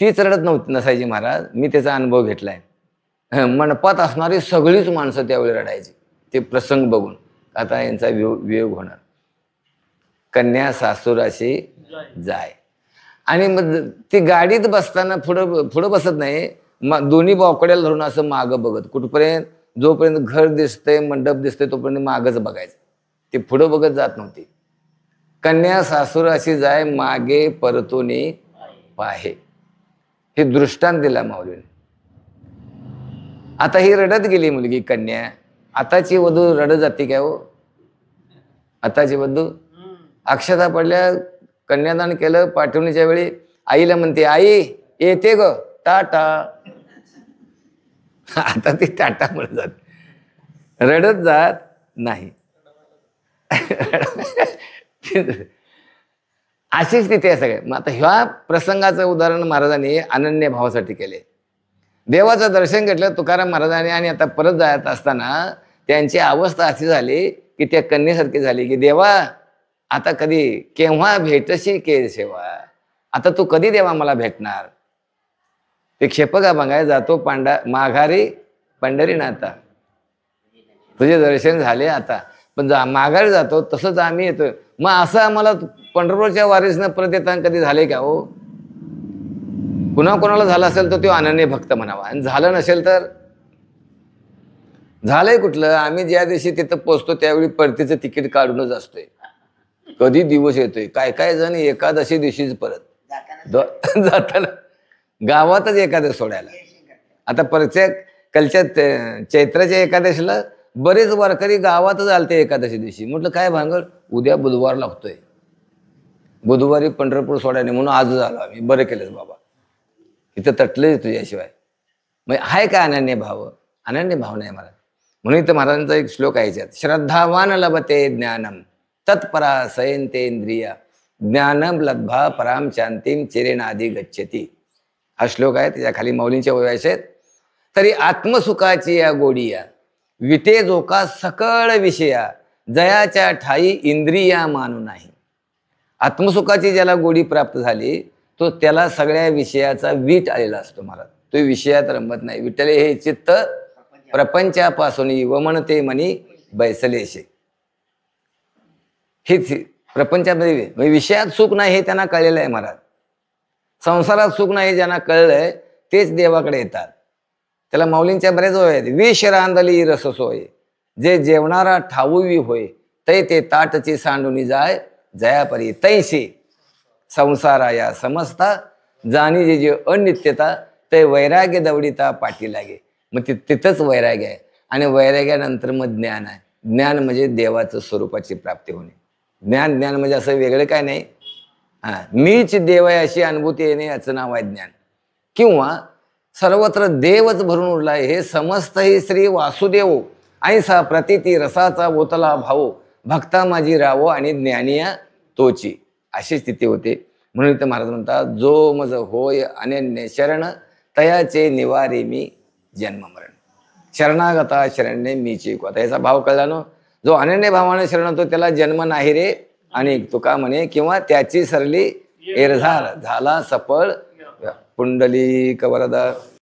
तीच रडत नसायची महाराज. मी त्याचा अनुभव घेतलाय. मंडपात असणारी सगळीच माणसं त्यावेळी रडायची ते प्रसंग बघून. आता यांचा वियोग होणार. कन्या सासुराशी जाय. आणि मग ती गाडीत बसताना पुढं बसत नाही, दोन्ही बावकड्याला धरून असं मागं बघत, कुठपर्यंत? जोपर्यंत घर दिसतंय, मंडप दिसतंय, तोपर्यंत मागच बघायचं. ते पुढं बघत जात नव्हती. कन्या सासुराशी जाय, मागे परतोनी पाहे. हे दृष्टांत दिला माऊलीने. आता ही रडत गेली मुलगी कन्या. आताची वधू रडत जाते काय हो? आताची वधू अक्षता पडल्या, कन्यादान केलं, पाठवणीच्या वेळी आईला म्हणते, आई येते ग, टाटा. आता ती टाटा म्हणत जात, रडत जात नाही. अशीच स्थिती आहे सगळ्या. मग आता ह्या प्रसंगाचं उदाहरण महाराजांनी अनन्य भावासाठी केले. देवाचं दर्शन घेतलं तुकाराम महाराजांनी. आणि आता परत जात असताना त्यांची अवस्था अशी झाली की त्या कन्येसारखी झाली की देवा आता कधी, केव्हा भेटशी केशवा. आता तू कधी देवा मला भेटणार? ते क्षेपका बघाय जातो माघारी पंढरीनाथा, तुझे दर्शन झाले आता, पण माघारी जातो तसंच आम्ही येतोय. मग असं आम्हाला पंढरपूरच्या वारीसनं परत येताना कधी झाले का हो? पुन्हा कोणाला झालं असेल तर तो अनन्य भक्त म्हणावा, आणि झालं नसेल तर झालंय कुठलं? आम्ही ज्या दिवशी तिथं पोचतो त्यावेळी परतीचं तिकीट काढूनच असतोय. कधी दिवस येतोय, काय काय जण एकादशी दिवशीच परत जाताना गावातच एकादश सोडायला. आता कलच्या चैत्राच्या एकादशीला बरेच वारकरी गावातच आलते एकादशी दिवशी. म्हटलं काय भांगड, उद्या बुधवार लागतोय, बुधवारी पंढरपूर सोडायला, म्हणून आजच आलो आम्ही. बरं केलं बाबा, इथं तटलंच तुझ्याशिवाय. मग आहे का अनन्य भाव? अनन्य भाव नाही मला. म्हणून इथं महाराजांचा एक श्लोक आहे याच्यात, श्रद्धावान लभते ज्ञानम तत्परा सयंतेंद्रिया ज्ञानम लब्धा पराम शांतीम चिरेनादी गच्छती. हा श्लोक आहे, त्याच्या खाली माऊलींच्या ओव्या आहेत. तरी आत्मसुखाची या गोडिया विटे जोका सकळ विषया जयाच्या ठाई इंद्रिया मानू नाही. आत्मसुखाची ज्याला गोडी प्राप्त झाली तो त्याला सगळ्या विषयाचा वीट आलेला असतो महाराज. तो विषयात रमत नाही. विठ्ठले हे चित्त प्रपंचापासून वमनते मनी बैसलेशे. हेच प्रपंचामध्ये विषयात सुख नाही हे त्यांना कळलेलं आहे महाराज. संसारात सुख नाही ज्यांना कळलंय तेच देवाकडे येतात. त्याला माऊलींच्या बऱ्याच ओव्या आहेत. विष रांधली रस सोय जे जेवणारा ठाऊवी होय तै ते ताटची सांडूनी जाय जयापरी तैशी संसारा या समजता जाणी जे जे अनित्यता ते वैराग्य दवडिता पाठी लागे. मग तिथंच वैराग्य आहे. आणि वैराग्यानंतर मग ज्ञान आहे. ज्ञान म्हणजे देवाचं स्वरूपाची प्राप्ती होणे. ज्ञान म्हणजे असं वेगळं काय नाही. मीच देव आहे अशी अनुभूती येणे याचं नाव आहे ज्ञान. किंवा सर्वत्र देवच भरून उरलाय हे समस्त ही श्री वासुदेव ऐसा प्रतिती रसाचा ओतला भाऊ भक्ता माझी रावो आणि ज्ञानिया तोची अशी स्थिती होते. म्हणून इथं महाराज म्हणतात जो मज होय अनन्य शरण तयाचे निवारे मी जन्म मरण. शरणागता शरण्ये मीची को. आता याचा भाव कळला ना. जो अनन्य भावाने शरण होतो त्याला जन्म नाही रे आणि तुका म्हणे किंवा त्याची सरली एरझार झाला सफळ पुंडलिक वरदा.